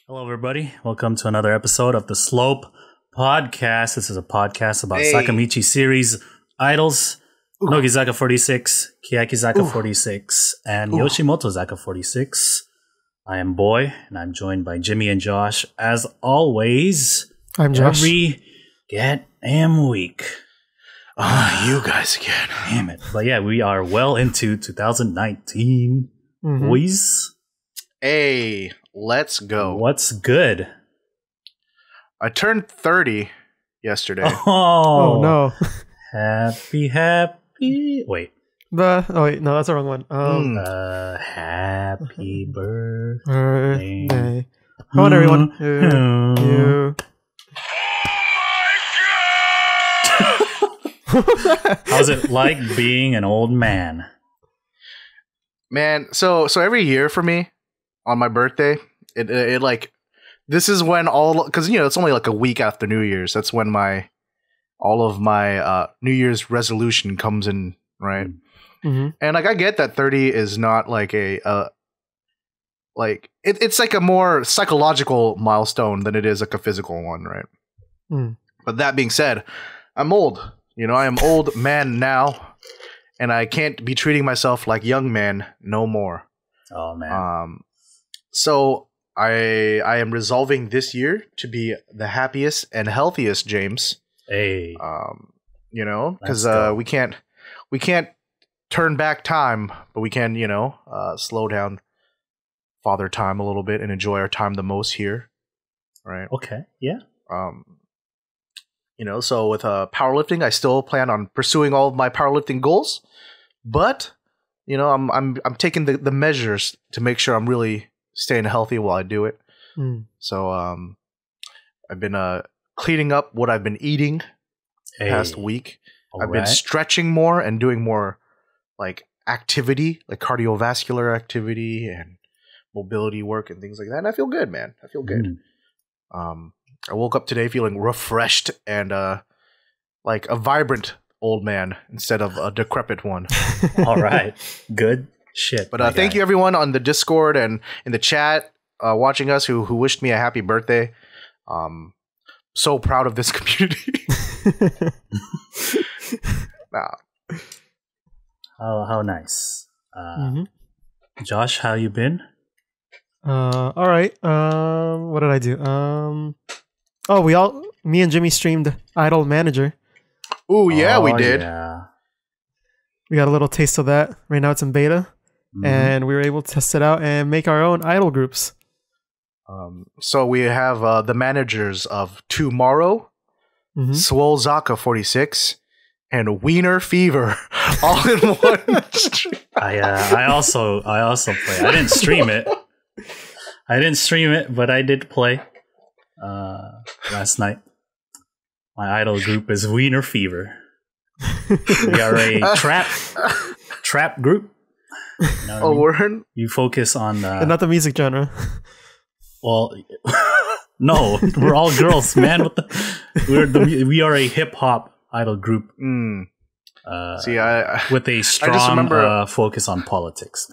Hello, everybody. Welcome to another episode of the Slope Podcast. This is a podcast about Sakamichi series idols, Nogizaka46, Keyakizaka46, and Yoshimoto-zaka46. I am Boy, and I'm joined by Jimmy and Josh. As always, I'm Josh. Every goddamn week. You guys again. Damn it. But yeah, we are well into 2019. Boys. Hey, let's go. What's good? I turned 30 yesterday. Oh, no. Happy. Wait. No, that's the wrong one. Happy birthday. Come on, everyone. You. How's it like being an old man? Man, so every year for me, on my birthday, it like, this is when because it's only like a week after New Year's. That's when all of my New Year's resolution comes in, right? Mm-hmm. And like I get that 30 is not like it's like a more psychological milestone than it is like a physical one, right? But that being said, I'm old. I am old man now, and I can't be treating myself like young man no more. Oh man. So I am resolving this year to be the happiest and healthiest James. Hey. Because we can't turn back time, but we can, slow down father time a little bit and enjoy our time the most here. Right. Okay. Yeah. So with powerlifting, I still plan on pursuing all of my powerlifting goals, but I'm taking the measures to make sure I'm really staying healthy while I do it. So I've been cleaning up what I've been eating the past week. I've been stretching more and doing more like activity, like cardiovascular activity and mobility work and things like that. And I feel good, man. I feel good. I woke up today feeling refreshed and like a vibrant old man instead of a decrepit one. All right. Good shit. But thank you everyone on the Discord and in the chat watching us who wished me a happy birthday. So proud of this community. How nice. Josh, how you been? All right. What did I do? Me and Jimmy streamed Idol Manager. Ooh, yeah, we did. Yeah. We got a little taste of that. Right now it's in beta. And we were able to test it out and make our own idol groups. So we have the managers of Tomorrow, Swolezaka46, and Wiener Fever all in one stream. I also play. I didn't stream it, but I did play last night. My idol group is Wiener Fever. We are a trap group. Word? You focus on and not the music genre. Well, no, we're all girls, man. We are a hip hop idol group. With a strong focus on politics.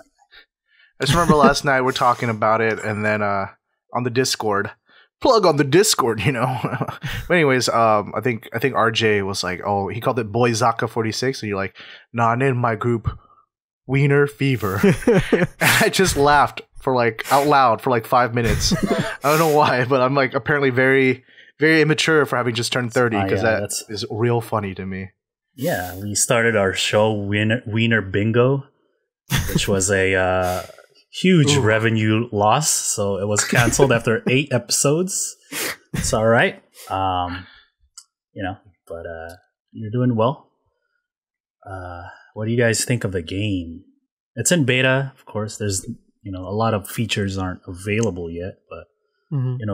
I just remember last night we're talking about it, and then on the Discord, plug on the Discord, But anyways, I think RJ was like, oh, he called it Boy Zaka46, and you're like, nah, I'm in my group Wiener Fever. And I just laughed out loud for like 5 minutes. I don't know why, but I'm like apparently very, very immature for having just turned 30 because that is real funny to me. Yeah, we started our show Wiener Bingo, which was a huge revenue loss, so it was canceled after 8 episodes. It's all right, but you're doing well. What do you guys think of the game? It's in beta, of course. There's a lot of features aren't available yet, but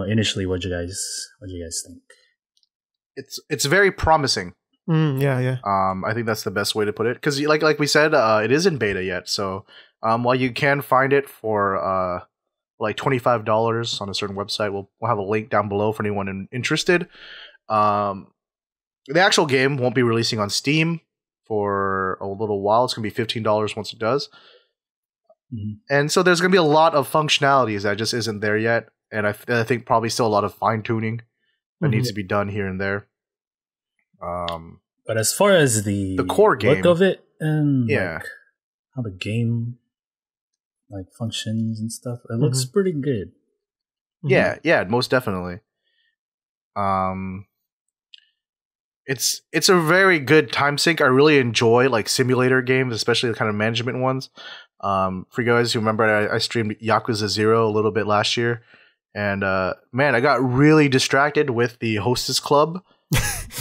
initially, what do you guys think? It's very promising. Yeah. I think that's the best way to put it because, like we said, it is in beta yet. So, while you can find it for like $25 on a certain website, we'll have a link down below for anyone interested. The actual game won't be releasing on Steam for a little while. It's going to be $15 once it does. And so there's going to be a lot of functionalities that just isn't there yet. and I think probably still a lot of fine tuning that needs to be done here and there. But as far as the core game look of it and like how the game like functions and stuff, it looks pretty good. Yeah, most definitely. It's a very good time sink. I really enjoy like simulator games, especially the kind of management ones. For you guys who remember, I streamed Yakuza 0 a little bit last year, and man, I got really distracted with the Hostess Club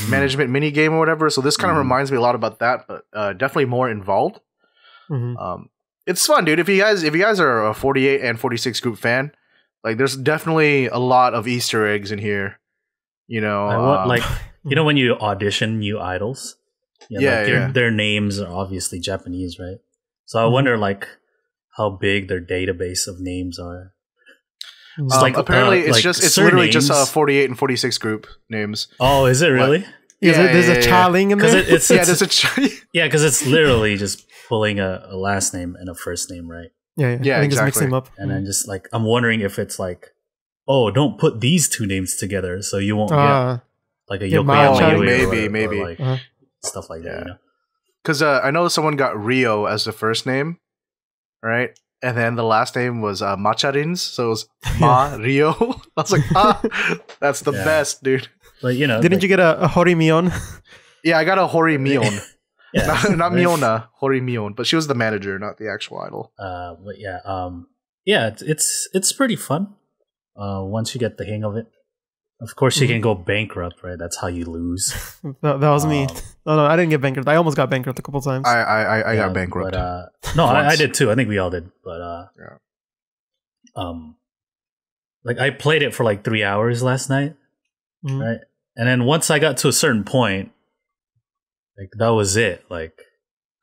management mini game or whatever. So this kind of reminds me a lot about that, but definitely more involved. It's fun, dude. If you guys are a 48 and 46 group fan, like there's definitely a lot of Easter eggs in here. You know, you know when you audition new idols, their names are obviously Japanese, right? So I wonder like how big their database of names are. It's apparently it's literally just 48 and 46 group names. Oh, is it really? There's a Cha-Ling in there? There's a because it's literally just pulling a last name and a first name, right? Yeah, I think just mix them up. And then just like I'm wondering if it's like, oh, don't put these two names together so you won't get like a Yokoyama Yui maybe or like stuff like that, you know? Because I know someone got Rio as the first name, right? And then the last name was Macharin's, so it was Ma Rio. I was like, that's the best, dude. But you know, didn't you get a Horimion? Yeah, I got a Horimion. not Miona, Horimion, but she was the manager, not the actual idol. But it's pretty fun. Once you get the hang of it. Of course, you can go bankrupt, right? That's how you lose. that was me. No, I didn't get bankrupt. I almost got bankrupt a couple times. I got bankrupt. But, no, I did too. I think we all did. But like I played it for like 3 hours last night, right? And then once I got to a certain point, like that was it. Like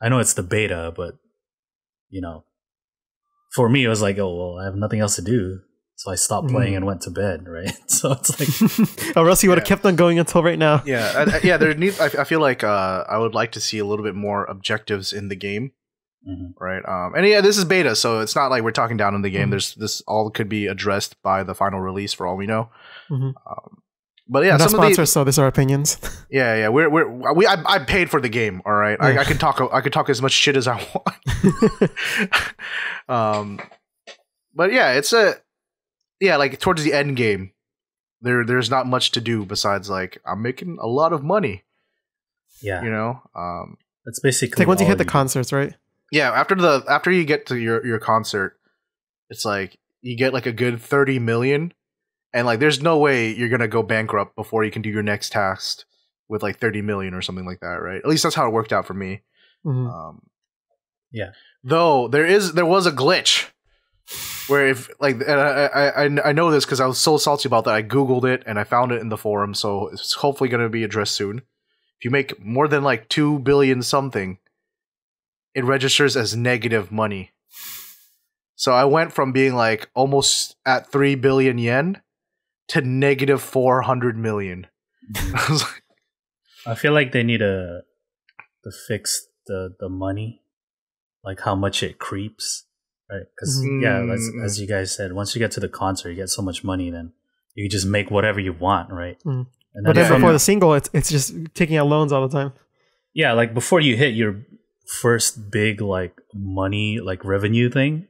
I know it's the beta, but you know, for me it was like, oh well, I have nothing else to do. So I stopped playing and went to bed, right? So it's like, or else you would have kept on going until right now. I feel like I would like to see a little bit more objectives in the game, right? And this is beta, so it's not like we're talking down in the game. There's this all could be addressed by the final release for all we know. But yeah, we're not sponsors, so these are our opinions. I paid for the game, all right. I can talk as much shit as I want. But yeah, it's like towards the end game, there's not much to do besides like I'm making a lot of money. Yeah, you know, that's basically like once you hit the concerts, right? Yeah, after you get to your concert, it's like you get like a good 30 million, and like there's no way you're gonna go bankrupt before you can do your next task with like 30 million or something like that, right? At least that's how it worked out for me. Though there was a glitch. Where if like and I know this because I was so salty about that, I googled it and I found it in the forum, so it's hopefully going to be addressed soon. If you make more than like 2 billion something, it registers as negative money. So I went from being like almost at 3 billion yen to negative 400 million. I was like, I feel like they need to fix the money, like how much it creeps. Right, because as you guys said, once you get to the concert, you get so much money, then you can just make whatever you want, right? And but then before the single, it's just taking out loans all the time. Yeah, like before you hit your first big like money like revenue thing,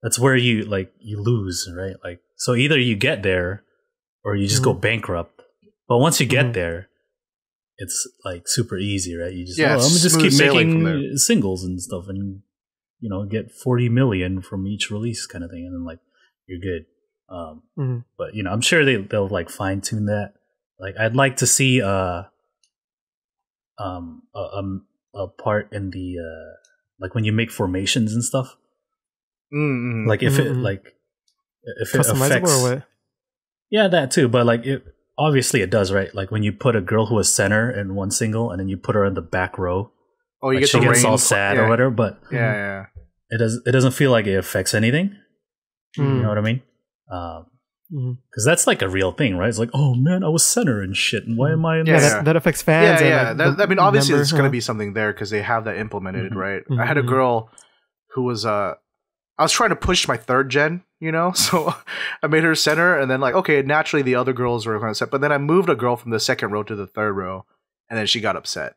that's where you lose, right? Like so either you get there or you just go bankrupt. But once you get there, it's like super easy, right? You just I'm gonna just keep making singles and stuff and you know, get 40 million from each release kind of thing. And then like, you're good. But you know, I'm sure they'll like fine tune that. Like I'd like to see a part in the, like when you make formations and stuff, like if it affects, or what? Yeah, that too. But like it, obviously it does, right? Like when you put a girl who is center in one single and then you put her in the back row, oh, you like get she gets all sad or whatever, but it doesn't feel like it affects anything. You know what I mean? Because that's like a real thing, right? It's like, oh man, I was center and shit, and why am I in this? That affects fans. I mean, obviously, there's going to be something there because they have that implemented, right? I had a girl who was I was trying to push my third gen So I made her center, and then like, okay, naturally the other girls were going to set, but then I moved a girl from the second row to the third row, and then she got upset,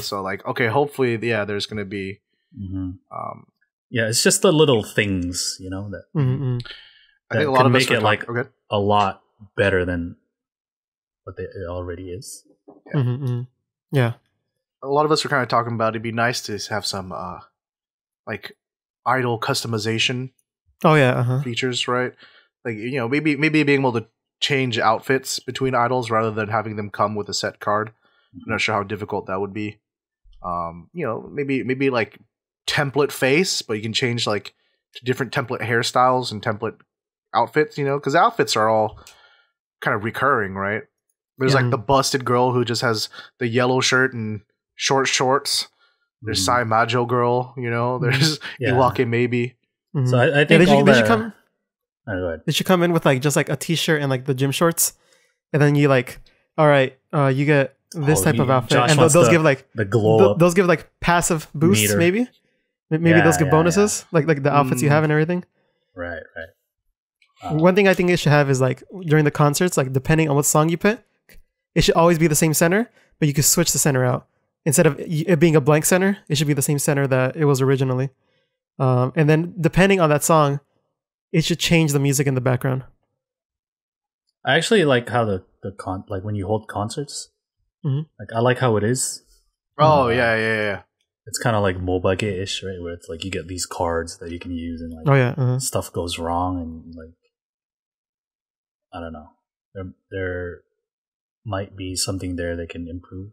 So like, okay, hopefully, there's going to be, it's just the little things, that, I think a lot of us make it like a lot better than what it already is. Yeah. A lot of us were kind of talking about it'd be nice to have some like idol customization. Oh yeah, features, right? Like maybe being able to change outfits between idols rather than having them come with a set card. I'm not sure how difficult that would be. Maybe like template face, but you can change like to different template hairstyles and template outfits. Because outfits are all kind of recurring, right? There's like the busted girl who just has the yellow shirt and short shorts. There's Sai Majo girl, There's Iwake maybe. So I think they should come. They should come in with like just like a t-shirt and like the gym shorts, and then you like, all right, you get this type of outfit, and those give like the glow up. Those give like passive boosts, maybe those give bonuses, like the outfits you have and everything. Right. One thing I think it should have is like during the concerts, like depending on what song you pick, it should always be the same center, but you could switch the center out. Instead of it being a blank center, it should be the same center that it was originally. And then depending on that song, it should change the music in the background. I actually like how the like when you hold concerts, like I like how it is. Oh yeah. It's kind of like MOBA-ish, right? Where it's like you get these cards that you can use, and like stuff goes wrong, and like I don't know, there might be something there that can improve,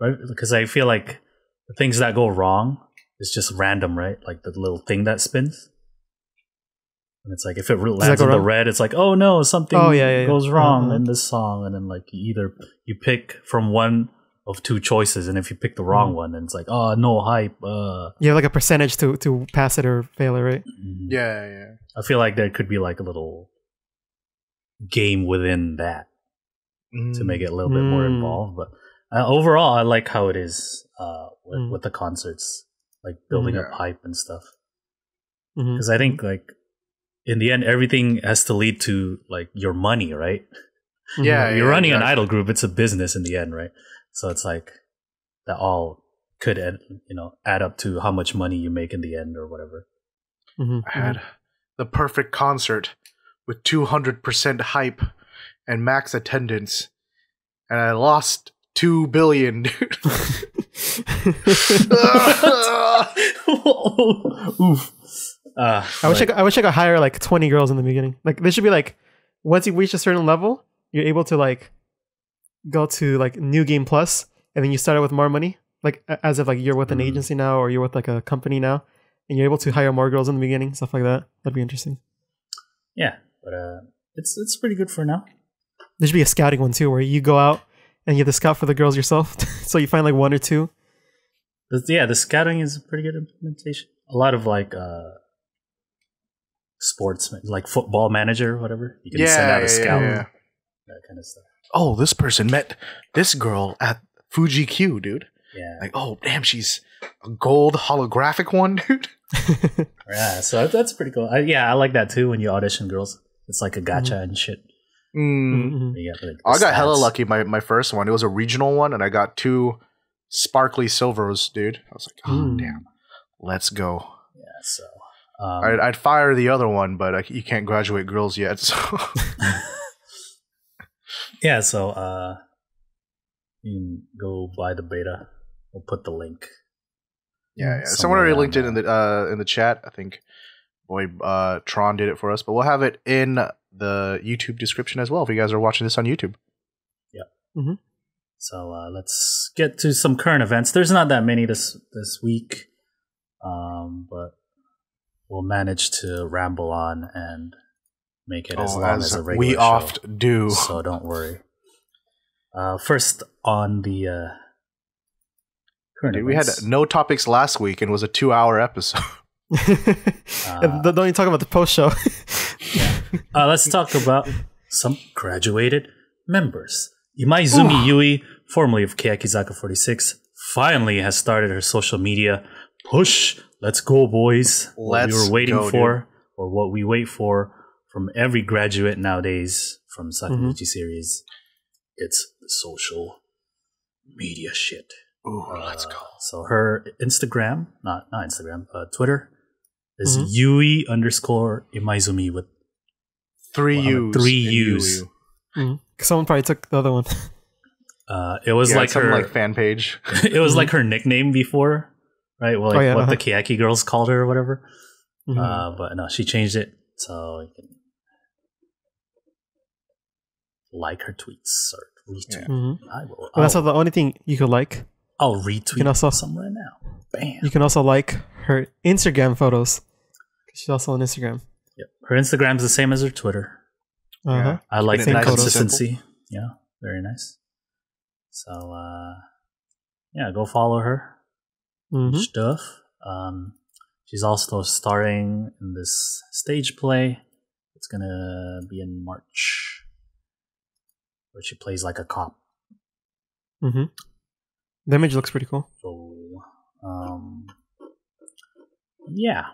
right? Because I feel like the things that go wrong is just random, right? Like the little thing that spins. And it's like if it lands in the red, it's like, oh no, something goes wrong in this song. And then like you pick from one of two choices, and if you pick the wrong one, then it's like, oh no hype. You have like a percentage to pass it or fail it, right? Yeah. I feel like there could be like a little game within that to make it a little bit more involved. But overall, I like how it is with the concerts. Like building up hype and stuff, because I think like in the end everything has to lead to like your money, right? You're running an idol group; it's a business in the end, right? So it's like that all could add up to how much money you make in the end or whatever. I had the perfect concert with 200% hype and max attendance, and I lost 2 billion, dude. Oof. I wish I could hire like 20 girls in the beginning. Like there should be like once you reach a certain level, you're able to like go to like New Game Plus, and then you start out with more money. Like as if like you're with an agency now, or you're with like a company now, and you're able to hire more girls in the beginning, stuff like that. That'd be interesting. Yeah, but it's pretty good for now. There should be a scouting one too, where you go out and you have to scout for the girls yourself. So you find like one or two. The scouting is a pretty good implementation. A lot of like sports, like Football Manager or whatever. You can send out a scout. That kind of stuff. Oh, this person met this girl at Fuji Q, dude. Yeah. Like, oh, damn, she's a gold holographic one, dude. Yeah, so that's pretty cool. I like that too when you audition girls. It's like a gacha and shit. I got hella lucky. My first one, it was a regional one, and I got 2 sparkly silvers, dude. I was like, oh damn, let's go. Yeah, so I'd fire the other one, but you can't graduate girls yet. So yeah, so you can go buy the beta. We'll put the link. Yeah. Someone already linked it in the chat. I think Tron did it for us, but we'll have it in the YouTube description as well if you guys are watching this on YouTube. Yeah. So let's get to some current events. There's not that many this week, but we'll manage to ramble on and make it as long as a regular we show. oft do. So don't worry. First on the current events. We had no topics last week and it was a 2-hour episode. Don't even talk about the post show. Let's talk about some graduated members. Imaizumi Yui, formerly of Keyakizaka46, finally has started her social media push. Let's go, boys. What we were waiting for. or what we wait for from every graduate nowadays from Sakamichi series. It's the social media shit. Ooh, let's go. So her Instagram, not Instagram, Twitter is Yui _ Imaizumi with 3 U's. 3 U's. Someone probably took the other one. It was like her like fan page. It was like her nickname before, right? Well, like what the Keyaki girls called her or whatever. But no, she changed it so you can like her tweets or retweet. I will. Well, that's not the only thing you could like. I'll retweet some right now. Bam. You can also like her Instagram photos. She's also on Instagram. Yep. Her Instagram's the same as her Twitter. I like the consistency. Yeah, very nice. So, yeah, go follow her. Stuff. She's also starring in this stage play. It's gonna be in March, where she plays like a cop. The image looks pretty cool. So, yeah,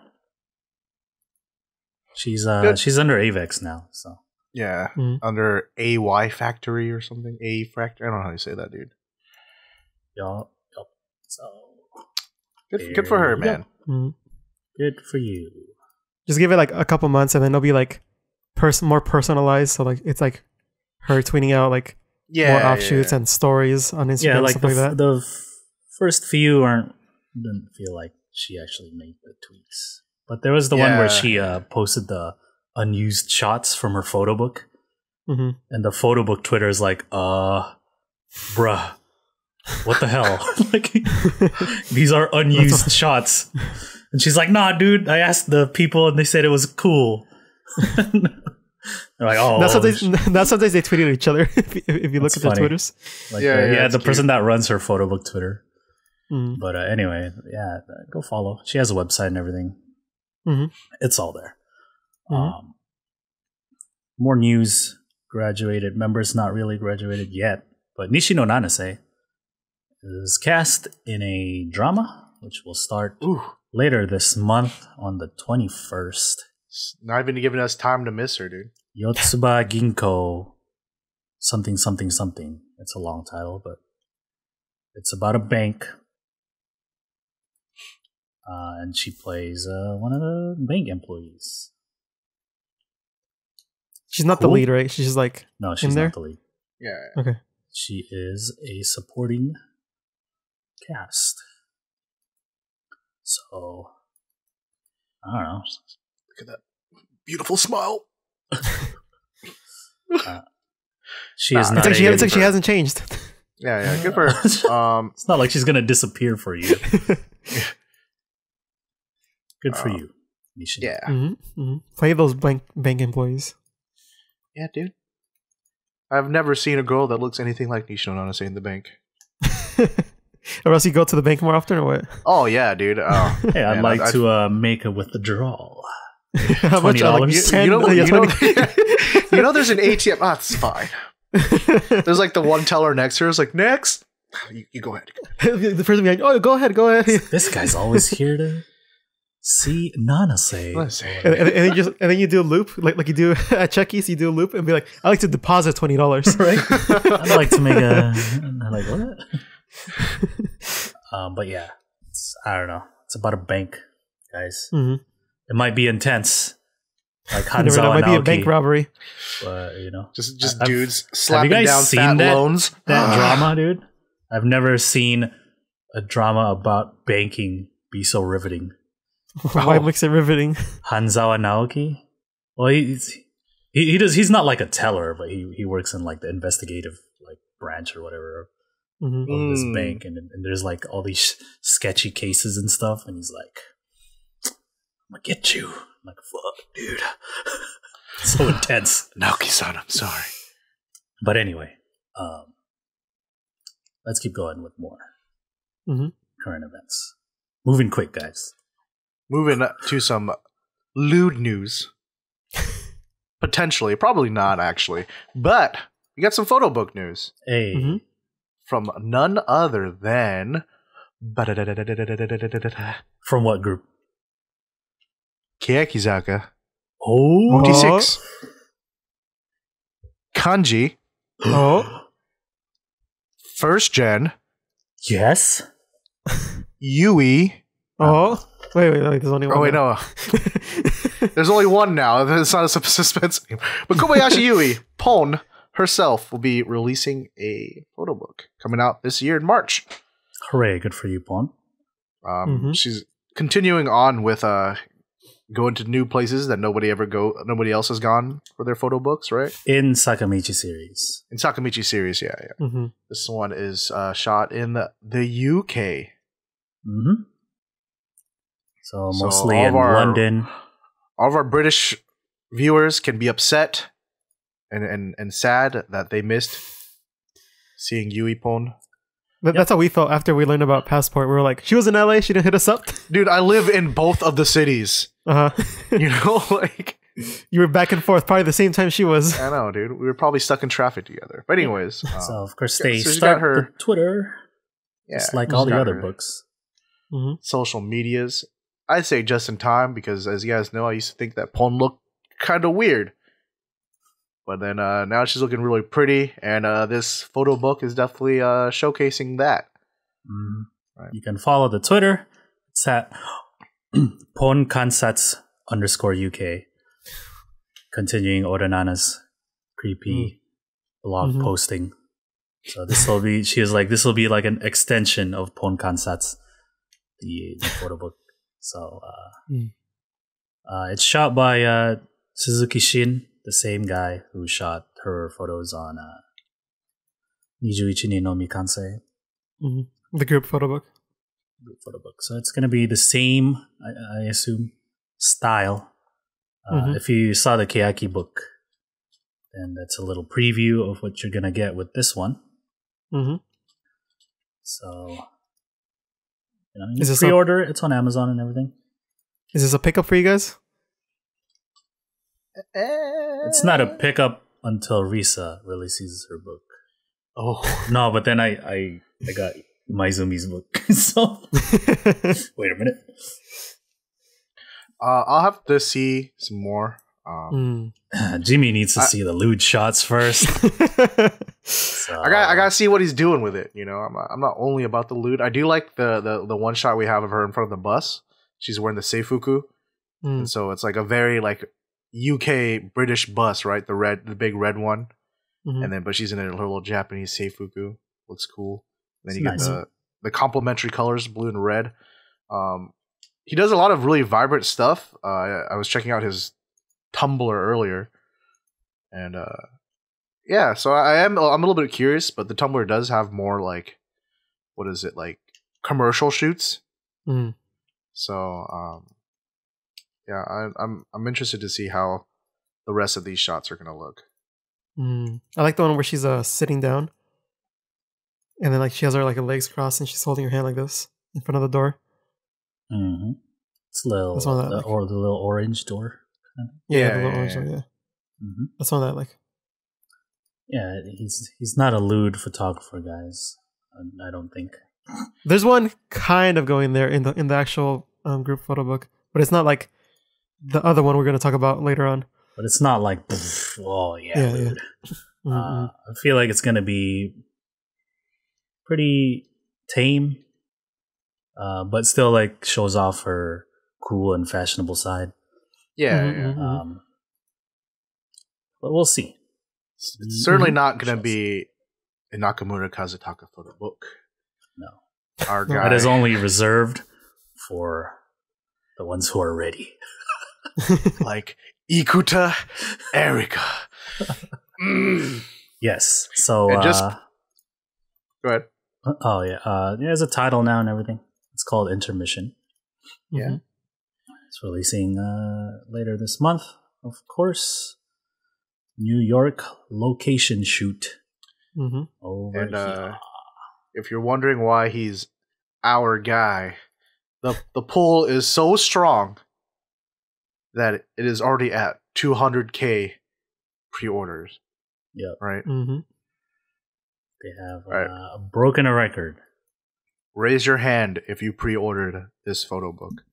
she's under AVEX now. So yeah, under AY Factory or something. A Factory. I don't know how you say that, dude. Yup. So good for her, man. Good for you. Just give it like a couple months, and then it'll be like more personalized. So like it's like her tweeting out like more offshoots and stories on Instagram. Yeah, like stuff like that. The first few didn't feel like she actually made the tweets. But there was the one where she posted the unused shots from her photobook, and the photobook Twitter is like, bruh, what the hell? Like, these are unused shots. And she's like, nah, dude, I asked the people and they said it was cool. They're like, oh, that's sometimes they tweet at each other. if you look at their Twitters, like, the person that runs her photobook Twitter. But anyway, yeah, go follow. She has a website and everything. It's all there. More news. Graduated members, not really graduated yet, but Nishino Nanase is cast in a drama which will start later this month on the 21st. Not even giving us time to miss her, dude. Yotsuba Ginko something something something. It's a long title, but it's about a bank. And she plays one of the bank employees. She's not the lead, right? She's just like no, she's not the lead. Yeah. Okay. She is a supporting cast. So I don't know. Look at that beautiful smile. She is not. It's like she hasn't changed. Yeah, good for her. It's not like she's gonna disappear for you. Good for you, Nishino. Yeah. Play those bank employees. Yeah, dude. I've never seen a girl that looks anything like Nishino Nanase in the bank. Or else you go to the bank more often, or what? Oh yeah, dude. Hey, I'd like to make a withdrawal. How much? $20. You know, there's an ATM. Ah, it's fine. There's like the one teller next to her is like, next. You go ahead. The person behind, go ahead. This guy's always here to see Nanase. And then you do a loop, like you do at Chucky's, you do a loop and be like, I like to deposit $20, right? I'd like to make a. I'm like, what? But yeah, I don't know. It's about a bank, guys. It might be intense, like Hanzawa might Naoki. be a bank robbery. But you know, just dudes slapping down fat loans. That drama, dude. I've never seen a drama about banking be so riveting. Why makes it riveting? Hanzawa Naoki. Well, he's not like a teller, but he works in like the investigative like branch or whatever of this bank, and there's like all these sketchy cases and stuff, and he's like, I'm gonna get you. I'm like, fuck, dude. So intense. Naoki-san, I'm sorry. But anyway, let's keep going with more current events. Moving quick, guys. Moving to some lewd news. Potentially, probably not actually, but we got some photobook news. Hey. From none other than from what group? Keyakizaka46 Oh. 56. Kanji. Oh. First gen. Yes. Yui. Oh. Wait. There's only one. Oh, wait, no. There's only one now. It's not a suspense anymore. But Kobayashi Yui, Pon herself, will be releasing a photo book coming out this year in March. Hooray, good for you, Pon. She's continuing on with going to new places that nobody else has gone for their photo books, right? In Sakamichi series. In Sakamichi series, yeah. Mm-hmm. This one is shot in the UK. Mm-hmm. So mostly in London. All of our British viewers can be upset and sad that they missed seeing Yui Pon. That's how we felt after we learned about Passport. We were like, she was in LA, she didn't hit us up. Dude, I live in both of the cities. You know, like you were back and forth probably the same time she was. I know, dude. We were probably stuck in traffic together. But anyways. So of course they so start her Twitter. Yeah, just like all the other books. Mm-hmm. Social medias. I'd say just in time because as you guys know, I used to think that Pon looked kind of weird. But then now she's looking really pretty, and this photo book is definitely showcasing that. Right. You can follow the Twitter. It's at ponkansats_UK. Continuing Odanana's creepy blog posting. So this will be, she was like, this will be like an extension of Ponkansats, the photo book. So it's shot by Suzuki Shin, the same guy who shot her photos on Nijuichi ni no Mikansei. The group photo book. So it's going to be the same, I assume, style. If you saw the Keyaki book, then that's a little preview of what you're going to get with this one. So, you pre-order it. It's on Amazon and everything. Is this a pickup for you guys? It's not a pickup until Risa releases her book. Oh no, but then I got Imaizumi's book. So wait a minute. I'll have to see some more. Jimmy needs to see the lewd shots first. So. I gotta see what he's doing with it. You know, I'm not only about the lewd. I do like the one shot we have of her in front of the bus. She's wearing the seifuku, and so it's like a very like UK British bus, right? The big red one, and then but she's in her little Japanese seifuku. Looks cool. And then you get the complementary colors, blue and red. He does a lot of really vibrant stuff. I was checking out his Tumblr earlier, and yeah, so I'm a little bit curious, but the Tumblr does have more like, what is it, like commercial shoots. So yeah, I'm interested to see how the rest of these shots are gonna look. I like the one where she's sitting down, and then like she has her like legs crossed and she's holding her hand like this in front of the door. It's a little or the little orange door. Yeah, the little orange door. Yeah, that's one that I like. Yeah, he's not a lewd photographer, guys. I don't think. There's one kind of going there in the actual group photo book, but it's not like the other one we're going to talk about later on. But it's not like, oh yeah, lewd. I feel like it's going to be pretty tame, but still like shows off her cool and fashionable side. But we'll see. It's certainly not going to be a Nakamura Kazutaka photo book. No. Our guy. That is only reserved for the ones who are ready. Like Ikuta Erika. Yes. So go ahead. Oh yeah. There's a title now and everything. It's called Intermission. Yeah. It's releasing later this month, of course. New York location shoot. Over here. If you're wondering why he's our guy, the pull is so strong that it is already at 200K pre-orders. Yep. Right? They have broken a record. Raise your hand if you pre-ordered this photo book.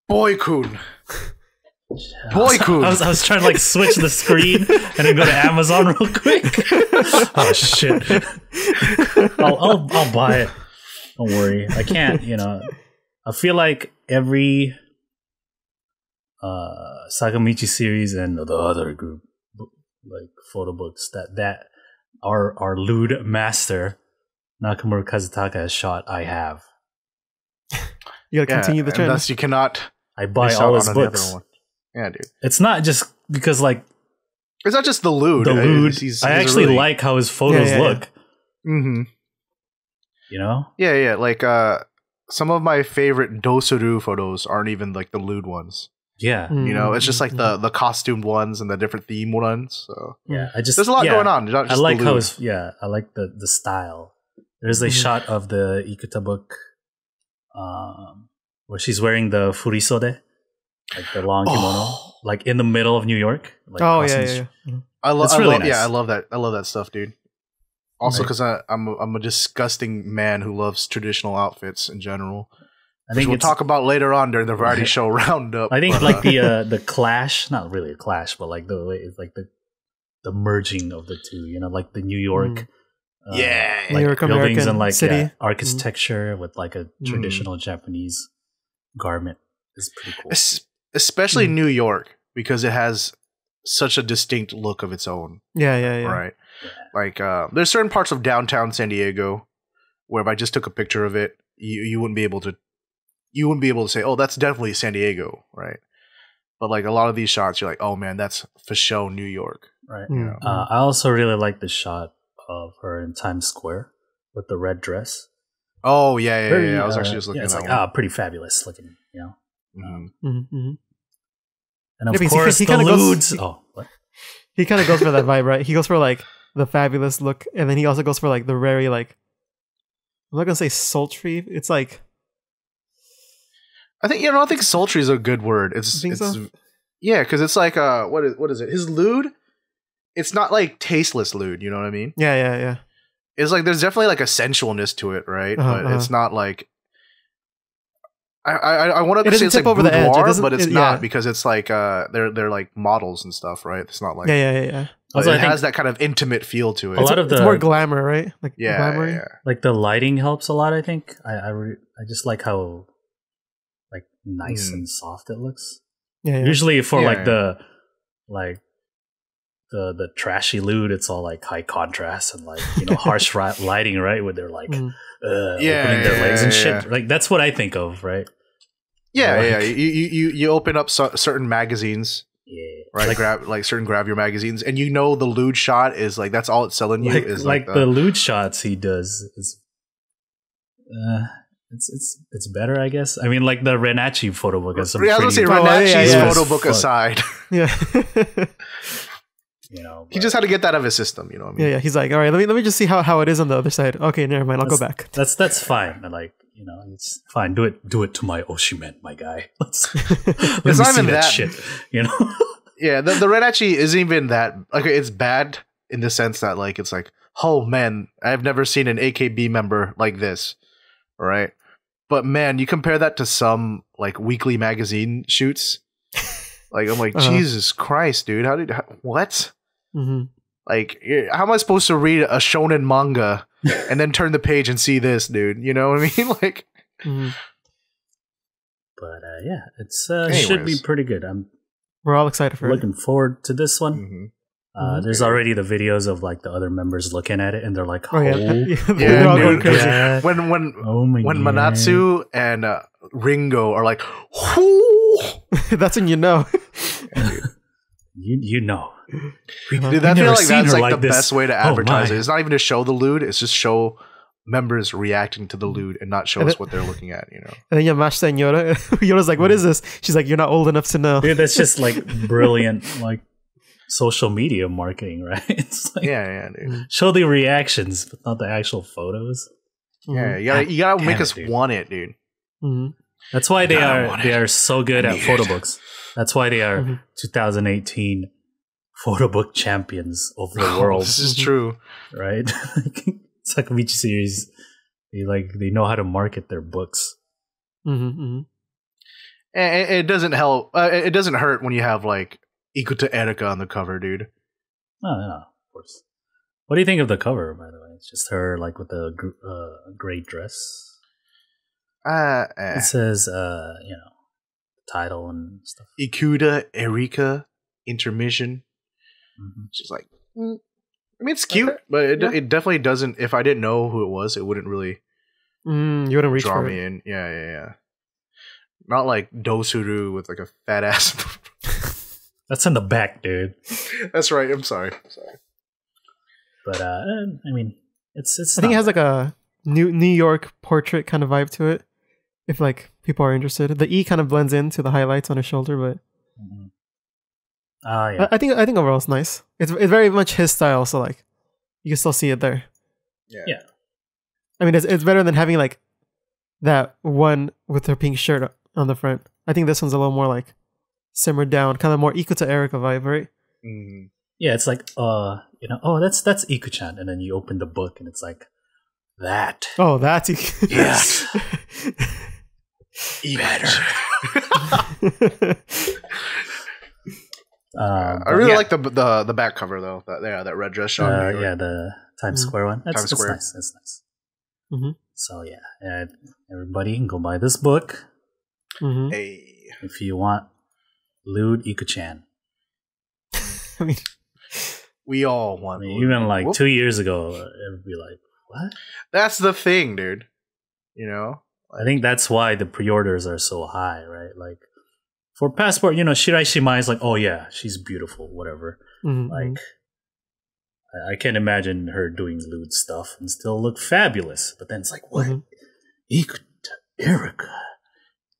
Boy-kun! Boyku. I was trying to like switch the screen and then go to Amazon real quick. Oh shit! I'll buy it. Don't worry. I can't. I feel like every Sakamichi series and the other group like Photobooks that our lewd master Nakamura Kazutaka has shot. I have. You gotta continue the trend. Thus you cannot. I buy all his books. Yeah, dude. It's not just because like it's not just the lewd. The lewd. I actually really like how his photos look. Mm-hmm. Yeah. Like some of my favorite Dosuru photos aren't even like the lewd ones. Yeah. It's just like the costumed ones and the different theme ones. So yeah, there's a lot going on. Not just I like the how lewd. I like the style. There's a shot of the Ikuta book where she's wearing the furisode, like the long kimono, like in the middle of New York. Like yeah. I love nice. Yeah, I love that. I love that stuff, dude. Also, because I'm a disgusting man who loves traditional outfits in general. I think we'll talk about later on during the variety show roundup. I think the clash, not really a clash, but like the way it's like the merging of the two. Like the New York, like New York buildings American and like city. architecture with like a traditional Japanese garment is pretty cool. Especially New York because it has such a distinct look of its own. Yeah. Right. Like there's certain parts of downtown San Diego where if I just took a picture of it, you wouldn't be able to say, oh, that's definitely San Diego, right? But like a lot of these shots, you're like, oh man, that's for show New York, right? I also really like the shot of her in Times Square with the red dress. Oh yeah. I was actually just looking. It's at like pretty fabulous looking, And of Yeah, course, he the kinda lewds. what? He kind of goes for that vibe, right? He goes for like the fabulous look, and then he also goes for like the very like, I'm not gonna say sultry. It's like, I think sultry is a good word. Yeah, because it's like what is it? His lewd. It's not like tasteless lewd. You know what I mean? Yeah. It's like there's definitely like a sensualness to it, right? But it's not like I want to say it's like over the edge. but it's not because it's like they're like models and stuff, right? It's not like yeah. Also, it has that kind of intimate feel to it. It's more glamour, right? Like yeah. Like the lighting helps a lot. I think I just like how like nice and soft it looks. Yeah. Usually for the trashy lewd, it's all like high contrast and like harsh lighting, right? Where they're like opening their legs and shit. Like that's what I think of, right? Yeah. You open up certain magazines. Yeah, right. Like grab your magazines, and the lewd shot is like that's all it's selling you is like the lewd shots he does is it's better, I guess. I mean, like the Renachi photo book has some. I was gonna say Renachi's photo book aside. Yeah. He just had to get that out of his system. You know what I mean? Yeah. He's like, all right, let me just see how it is on the other side. Okay, never mind. I'll go back. That's fine. Like. It's fine. Do it to my Oshimen, my guy. Let's it's not even that shit. Yeah, the Renachi isn't even that. Like, it's bad in the sense that like it's like, oh man, I've never seen an AKB member like this, right? But man, you compare that to some like weekly magazine shoots. Like I'm like, Jesus Christ, dude, what? Mm-hmm. Like, how am I supposed to read a shonen manga and then turn the page and see this, dude? You know what I mean? Like, but yeah, it's should be pretty good. We're all excited for looking forward to this one. There's already the videos of like the other members looking at it, and they're like, they're all going crazy. When Manatsu and Ringo are like, whoo! That's when you know. You know. Dude, I feel like that's like the best way to advertise it. It's not even to show the lewd, it's just show members reacting to the lewd and not show us what they're looking at, And then Yamashita and Yoda. Yoda's like, what is this? She's like, you're not old enough to know. Dude, that's just like brilliant like social media marketing, right? It's like, dude. Show the reactions, but not the actual photos. Yeah, you gotta make us want it, dude. That's why they are so good at photobooks. That's why they are 2018 photobook champions of the world. This is true, right? Sakamichi series, they know how to market their books. And it doesn't help. It doesn't hurt when you have like Ikuta Erika on the cover, dude. Oh yeah, of course. What do you think of the cover, by the way? It's just her like with the gray dress. It says, title and stuff. Ikuta Erika intermission. Just like, I mean, it's cute, but it definitely doesn't. If I didn't know who it was, it wouldn't really. You wouldn't reach draw for me it. in. Yeah. Not like Dosuru with like a fat ass. That's in the back, dude. That's right. I'm sorry. But I mean, it's. I think it has like a New York portrait kind of vibe to it. If like people are interested, the E kind of blends into the highlights on his shoulder, but yeah. I think overall it's nice. It's very much his style, so like you can still see it there. Yeah. I mean, it's better than having like that one with her pink shirt on the front. I think this one's a little more like simmered down, kind of more Ikuta Erika vibe, right? Yeah, it's like that's Iku-chan, and then you open the book and it's like that. Oh, that's yes. Better. I really like the back cover though. That red dress shot. The Times Square one. That's Square. nice. That's nice. So yeah, everybody can go buy this book. Hey, if you want lewd Iku-chan. I mean, we all want. Even like 2 years ago, it would be like, what? That's the thing, dude. You know, I think that's why the pre-orders are so high, right? Like for Passport, Shirai Shimai is like, oh yeah, she's beautiful, whatever. Like, I can't imagine her doing lewd stuff and still look fabulous. But then it's like, what? Ikuta Erika,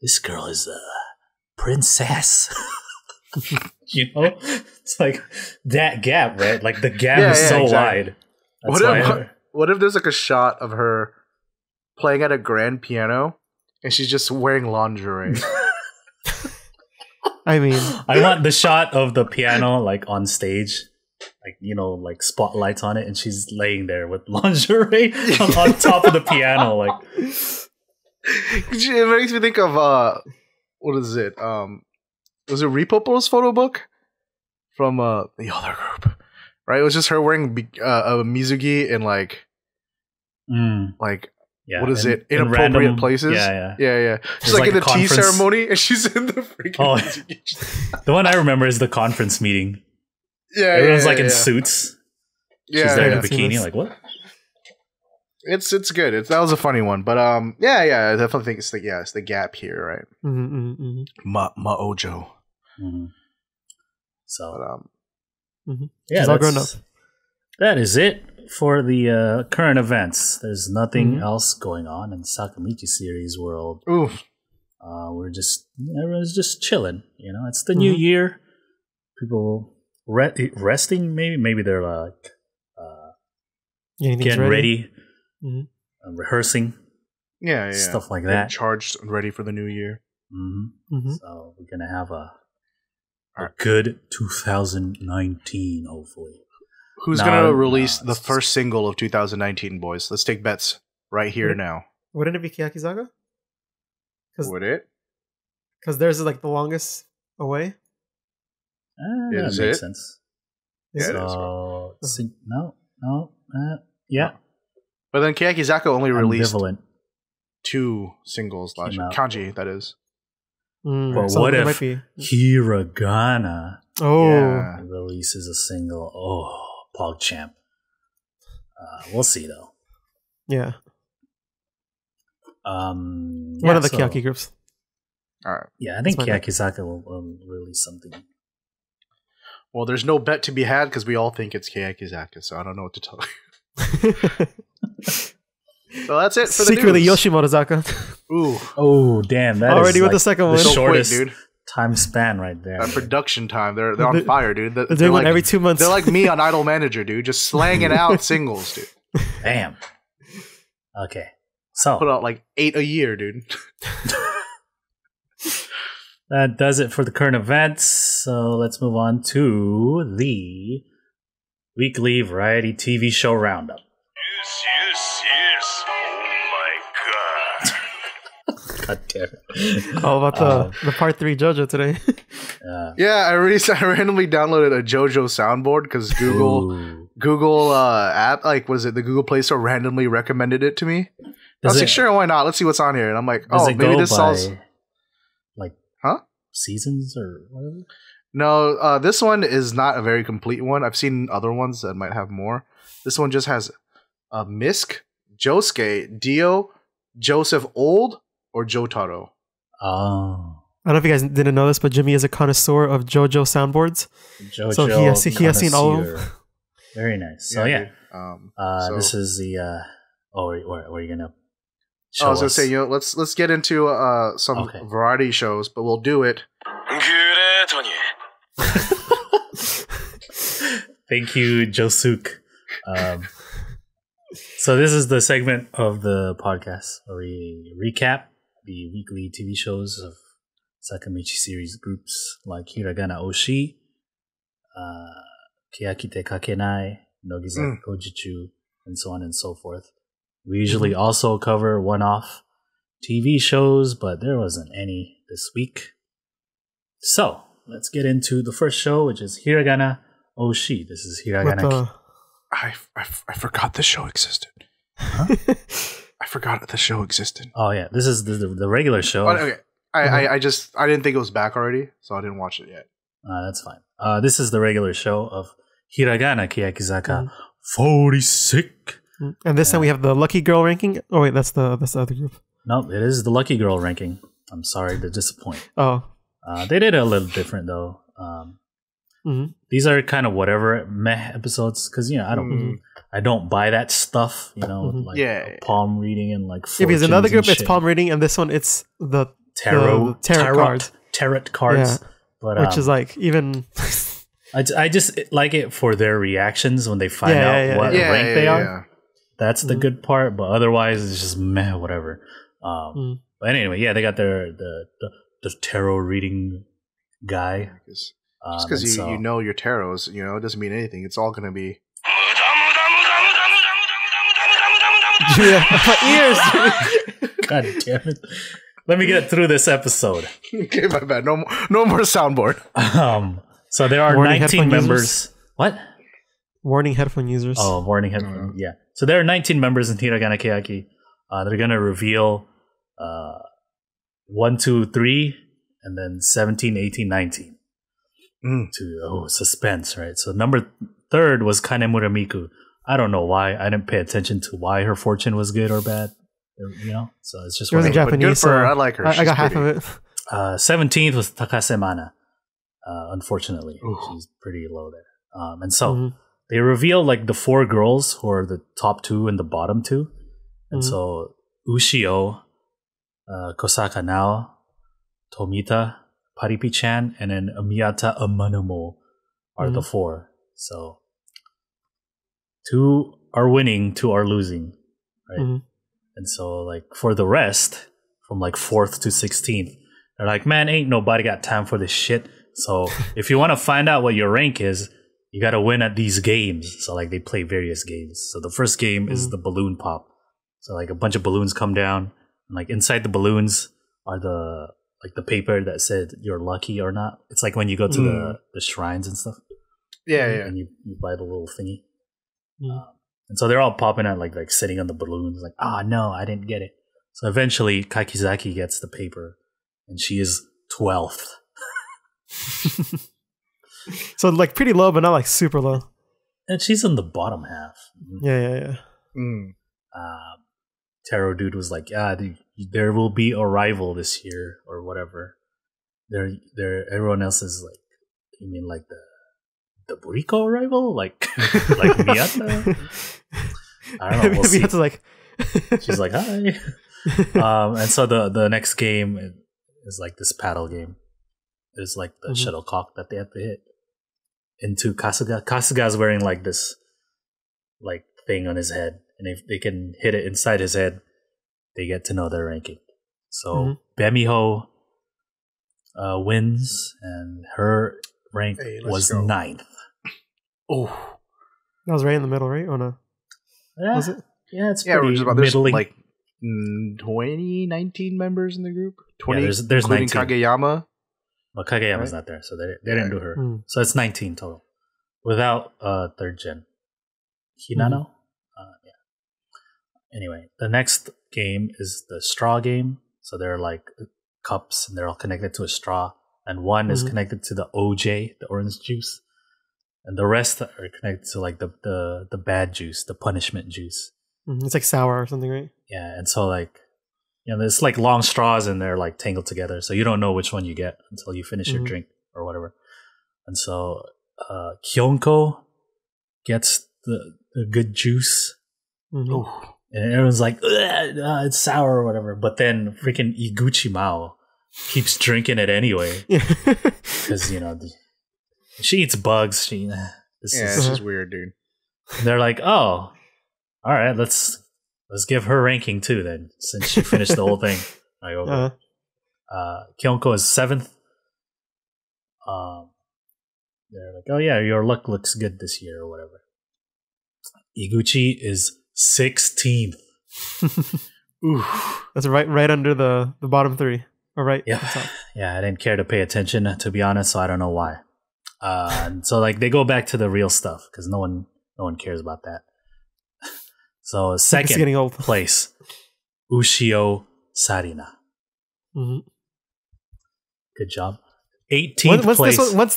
this girl is a princess. It's like that gap, right? Like the gap is so wide. What if there's like a shot of her playing at a grand piano and she's just wearing lingerie? I mean, I want the shot of the piano like on stage, like like spotlights on it, and she's laying there with lingerie on top of the piano. Like, it makes me think of what is it? Was it Repopo's photo book from the other group? Right, it was just her wearing a mizugi in like what is it? Inappropriate random places. Yeah. She's like in the tea ceremony, and she's in the freaking. The one I remember is the conference meeting. Yeah, everyone's like in suits. Yeah, she's there in a bikini. Like what? It's good. That was a funny one, but I definitely think it's the gap here, right? Ma Ojo. So, she's all grown up. That is it for the current events. There's nothing else going on in Sakamichi series world. Oof. Everyone's just chilling. It's the new year. People resting. Maybe they're like getting ready. Rehearsing. Yeah. Stuff like that. Charged and ready for the new year. So we're gonna have a good 2019, hopefully. Who's gonna release the first single of 2019, boys? Let's take bets right here now. Wouldn't it be Keyakizaka? Would it? Because theirs is like the longest away. That makes sense. Yeah, so, yeah. But then Keyakizaka only released 2 singles last year. Kanji, that is. But what if Hiragana releases a single? Oh, PogChamp. We'll see, though. Yeah. One of the Keyaki groups. All right. Yeah, I think Keyakizaka will release something. Well, there's no bet to be had because we all think it's Keyakizaka, so I don't know what to tell you. So that's it for the secretly news. Yoshimorizaka. Ooh. Oh, damn. That already is with the second one. The so shortest quick, dude. Time span right there. That production time. They're on fire, dude. They're doing one every 2 months. They're like me on Idol Manager, dude. Just slanging out singles, dude. Damn. Okay. So put out like 8 a year, dude. That does it for the current events. So let's move on to the weekly variety TV show roundup. Yes. Oh my god. God damn it. All about the part 3 JoJo today. Yeah, I randomly downloaded a JoJo soundboard because Google app, like, was it the Google Play Store, randomly recommended it to me. I was like, sure, why not? Let's see what's on here. And I'm like, oh, maybe this solves... Like, huh? Seasons or whatever? No, this one is not a very complete one. I've seen other ones that might have more. This one just has Misk, Josuke, Dio, Joseph Old, or Jotaro. Oh. I don't know if you guys didn't know this, but Jimmy is a connoisseur of JoJo soundboards. JoJo so he has seen all of them. Very nice. So yeah. So this is the where are you gonna I was gonna say, let's get into some variety shows, but we'll do it. Thank you, Josuk. So this is the segment of the podcast where we recap the weekly TV shows of Sakamichi series groups like Hiragana Oshi, Keyakitte Kakenai, Nogizaka Kojichu, and so on and so forth. We usually also cover one-off TV shows, but there wasn't any this week. So let's get into the first show, which is Hiragana Oshi. This is Hiragana. I forgot the show existed. Huh? I forgot the show existed. Oh yeah, this is the regular show. Oh, okay, I didn't think it was back already, so I didn't watch it yet. That's fine. This is the regular show of Hiragana Keyakizaka46. And this time we have the Lucky Girl ranking. Oh wait, that's the other group. No, it is the Lucky Girl ranking. I'm sorry to disappoint. Oh, they did it a little different though. These are kind of whatever meh episodes because I don't buy that stuff. Like palm reading and like because another group it's palm reading, and this one it's the tarot cards. Tarot cards, yeah. But which is like even. I just like it for their reactions when they find out what rank they are. Yeah. That's the good part, but otherwise it's just meh, whatever. But anyway, they got the tarot reading guy. Just because you know your tarots, it doesn't mean anything. It's all going to be. Ears. God damn it! Let me get through this episode. Okay, my bad. No more soundboard. So there are 19 members. Users? What? Warning headphone users. Oh, warning headphone. Yeah. So there are 19 members in Hiragana Keyaki. They're going to reveal 1, 2, 3, and then 17, 18, 19. Suspense, right? So number 3 was Kanemura Miku. I don't know why. I didn't pay attention to why her fortune was good or bad. So it's just... It was in Japanese, good for her. I like her. I got half of it. 17th was Takase Mana. Unfortunately. She's pretty low there. And so... They reveal like the 4 girls who are the top 2 and the bottom 2. And so Ushio, Kosaka Nao, Tomita, Paripi-chan, and then Miyata Amanamo are the 4. So 2 are winning, 2 are losing. Right? And so like for the rest, from like 4th to 16th, they're like, man, ain't nobody got time for this shit. So if you want to find out what your rank is, you got to win at these games. So like they play various games. So the first game is the balloon pop. So like a bunch of balloons come down, and like inside the balloons are the paper that said you're lucky or not. It's like when you go to the shrines and stuff. Yeah. And you buy the little thingy. And so they're all popping out like sitting on the balloons like, no, I didn't get it. So eventually Kakizaki gets the paper and she is 12th. So like pretty low, but not like super low. And she's in the bottom half. Yeah. Tarot dude was like, there will be a rival this year or whatever. Everyone else is like, you mean like the Buriko rival? Like Miyata? I don't know. We'll see. Miyata's like, she's like, hi. And so the next game is like this paddle game. There's like the shuttlecock that they have to hit into Kasuga. Kasuga's wearing like this like thing on his head, and if they can hit it inside his head, they get to know their ranking. So Bemiho wins, and her rank was 9th. Oh, that was right in the middle, right? Oh no, yeah, was it? Yeah, it's pretty middling. 19 members in the group. 20, there's including 19. Kageyama. Well, Kageyama's not there, so they didn't do her. So it's 19 total. Without third gen. Hinano? Yeah. Anyway, the next game is the straw game. So they're like cups and they're all connected to a straw. And one is connected to the OJ, the orange juice. And the rest are connected to like the bad juice, the punishment juice. It's like sour or something, right? Yeah, and so like, there's like long straws and they're like tangled together. So you don't know which one you get until you finish your drink or whatever. And so Kyonko gets the good juice. And everyone's like, it's sour or whatever. But then freaking Iguchi Mao keeps drinking it anyway. Because, she eats bugs. This is weird, dude. They're like, oh, all right, let's give her ranking too then, since she finished the whole thing. Like, okay. Kyonko is 7th. They're like, oh yeah, your luck looks good this year or whatever. Iguchi is 16th. Ooh, that's right under the bottom 3. Or right? Yeah, yeah. I didn't care to pay attention, to be honest, so I don't know why. And so like they go back to the real stuff because no one cares about that. So second place, Ushio Sarina. Good job. 18th place. Once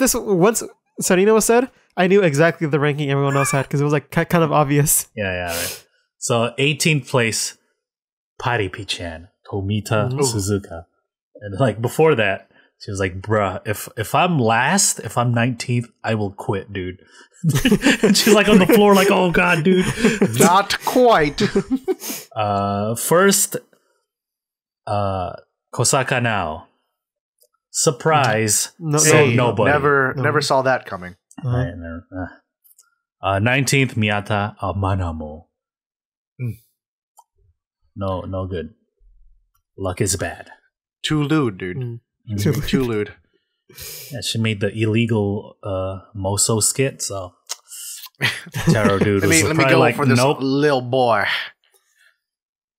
Sarina was said, I knew exactly the ranking everyone else had because it was like kind of obvious. Yeah, right. So 18th place, Paripi-chan, Tomita Suzuka. And like before that, she was like, bruh, if I'm last, if I'm 19th, I will quit, dude. And she's like on the floor like, oh god, dude. Not quite. First, Kosaka now. Surprise. Nobody. Never saw that coming. 19th, Miyata Manamo. No good. Luck is bad. Too lewd, dude. Too lewd. Yeah, she made the illegal Moso skit, so Taro dude was let me go like, for this nope. little boy.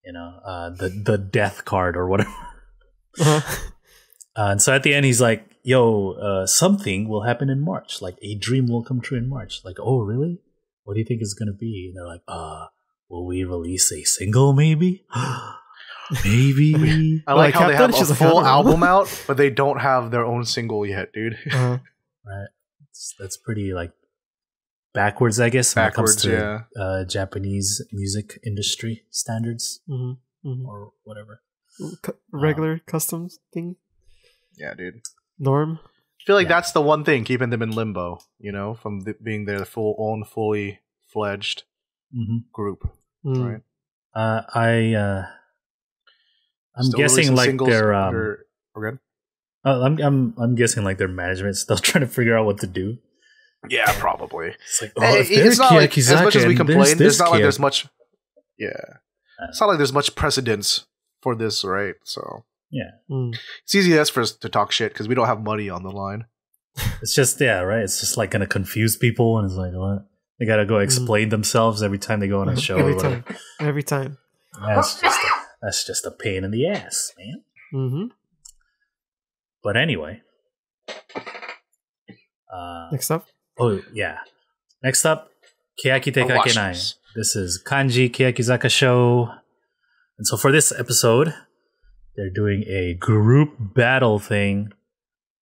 The death card or whatever. And so at the end, he's like, yo, something will happen in March. Like, a dream will come true in March. Like, oh, really? What do you think it's going to be? And they're like, will we release a single, maybe? Maybe. I like how they have a full album out, but they don't have their own single yet, dude. Right. That's pretty, like, backwards, I guess, when it comes to Japanese music industry standards or whatever. Regular customs thing? Yeah, dude. Norm? I feel like that's the one thing keeping them in limbo, from being their fully fledged group. Right? I'm guessing like their I'm guessing like their management's still trying to figure out what to do. Yeah, probably. It's like, it's not like, as much as we complain, it's not like there's much. Yeah, it's not like there's much precedence for this, right? So yeah, it's easy for us to talk shit because we don't have money on the line. It's just right. It's just like gonna confuse people, and it's like what they gotta go explain themselves every time they go on a show. Every time. That's just a pain in the ass, man. But anyway, next up. Oh yeah, next up, Keyakitte Kakenai. This is Kanji Keyakizaka show, and so for this episode, they're doing a group battle thing.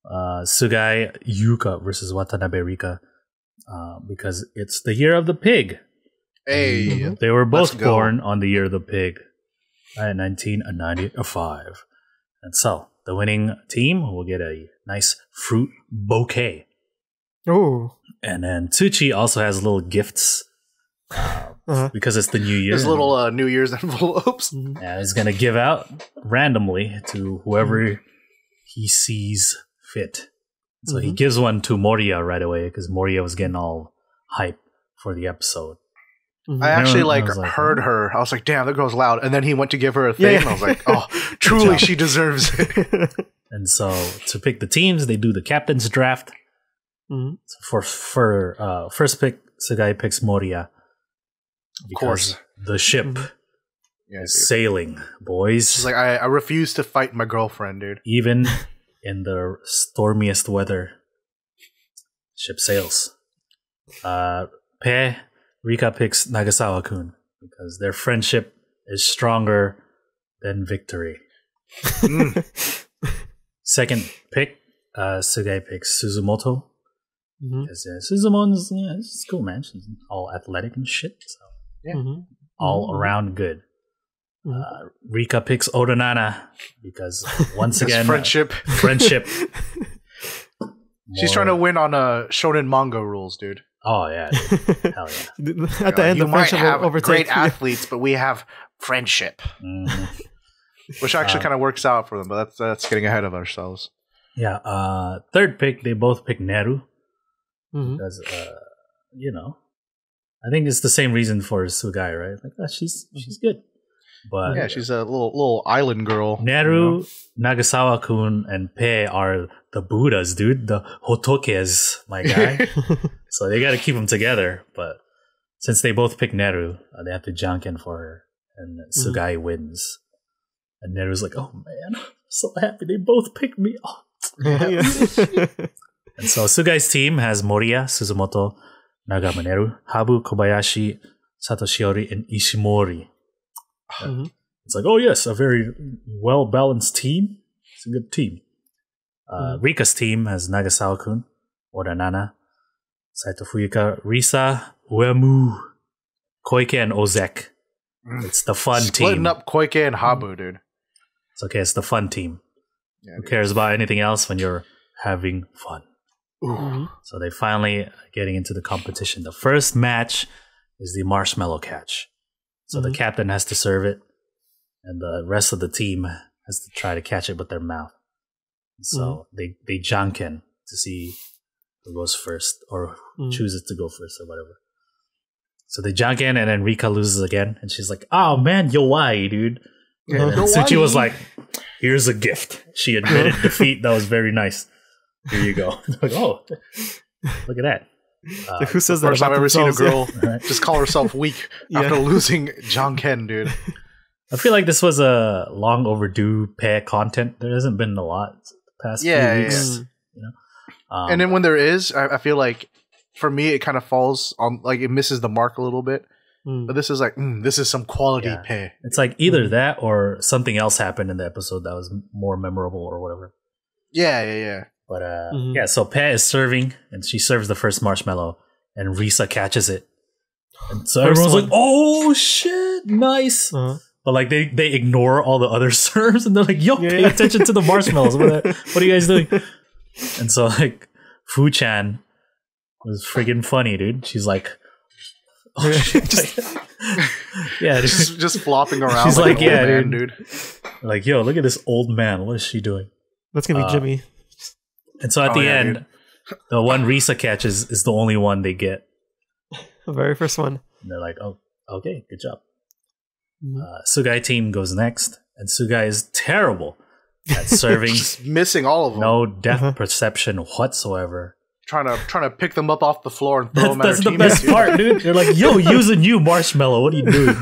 Sugai Yuka versus Watanabe Rika, because it's the year of the pig. Hey, they were both born on the year of the pig. 1995. And so, the winning team will get a nice fruit bouquet. Oh. And then Tsuchi also has little gifts because it's the new year. His little New Year's envelopes. Yeah, he's going to give out randomly to whoever he sees fit. So he gives one to Moria right away because Moria was getting all hype for the episode. I actually heard her. I was like, damn, that girl's loud. And then he went to give her a thing. And I was like, oh, truly she deserves it. And so to pick the teams, they do the captain's draft. So for first pick, Sugai picks Moria. Of course. The ship Yeah, sailing, boys. She's like, I refuse to fight my girlfriend, dude. Even in the stormiest weather, ship sails. Rika picks Nagasawa-kun because their friendship is stronger than victory. Second pick, Sugai picks Suzumoto. Because Suzumoto's she's cool, man. She's all athletic and shit. So all around good. Rika picks Odanana because once again, friendship. She's trying to win on shonen manga rules, dude. Oh yeah, dude. Hell yeah. At the end, you the might friendship have will overtake. great athletes, but we have friendship, which actually kind of works out for them. But that's getting ahead of ourselves. Yeah. Third pick, they both pick Neru because I think it's the same reason for Sugai, right? Like she's good, but yeah, she's a little island girl. Neru, Nagasawa-kun, and Pei are the Buddhas, dude. The Hotokes, my guy. So they got to keep them together. But since they both pick Neru, they have to janken for her, and Sugai wins. And Neru's like, "Oh man, I'm so happy they both picked me." Oh. And so Sugai's team has Moriya, Suzumoto, Nagamaneru, Habu, Kobayashi, Satoshiori, and Ishimori. It's like, oh yes, a very well-balanced team. It's a good team. Rika's team has Nagasawa-kun, Odanana, Saito Fuyuka, Risa, Uemu, Koike, and Ozek. It's the fun team. Splitting up Koike and Habu, dude. It's okay, it's the fun team. Yeah, Who cares about anything else when you're having fun? So they finally getting into the competition. The first match is the marshmallow catch. So the captain has to serve it, and the rest of the team has to try to catch it with their mouth. So they janken to see who goes first, or chooses to go first, or whatever. So they janken, and then Rika loses again, and she's like, "Oh man, yo why, dude?" Yeah, And Tsuchi was like, "Here's a gift." She admitted defeat. That was very nice. Here you go. Like, oh, look at that. Who says that? First time I've ever seen a girl Right. just call herself weak after losing Janken, dude. I feel like this was a long overdue pair content. There hasn't been a lot the past few weeks. You know? And then when there is, I feel like for me it kind of falls on, like, it misses the mark a little bit. But this is like, this is some quality pay. It's like either that or something else happened in the episode that was more memorable or whatever. Yeah. But so Pei is serving, and she serves the first marshmallow, and Risa catches it. And so everyone's like, "Oh shit, nice!" But like they ignore all the other serves, and they're like, "Yo, pay attention to the marshmallows. What are you guys doing?" And so like Fu-chan was friggin' funny, dude. She's like, "Oh shit." Dude. just flopping around. She's like, an old man, dude. Like, yo, look at this old man. What is she doing? That's gonna be Jimmy. And so at the end, the one Risa catches is the only one they get. The very first one. And they're like, "Oh, okay, good job." Sugai team goes next, and Sugai is terrible at serving. Just missing all of them. No depth perception whatsoever. Trying to pick them up off the floor and throw them at That's her the teammates, best part, dude. They're like, "Yo, use a new marshmallow. What are you doing?"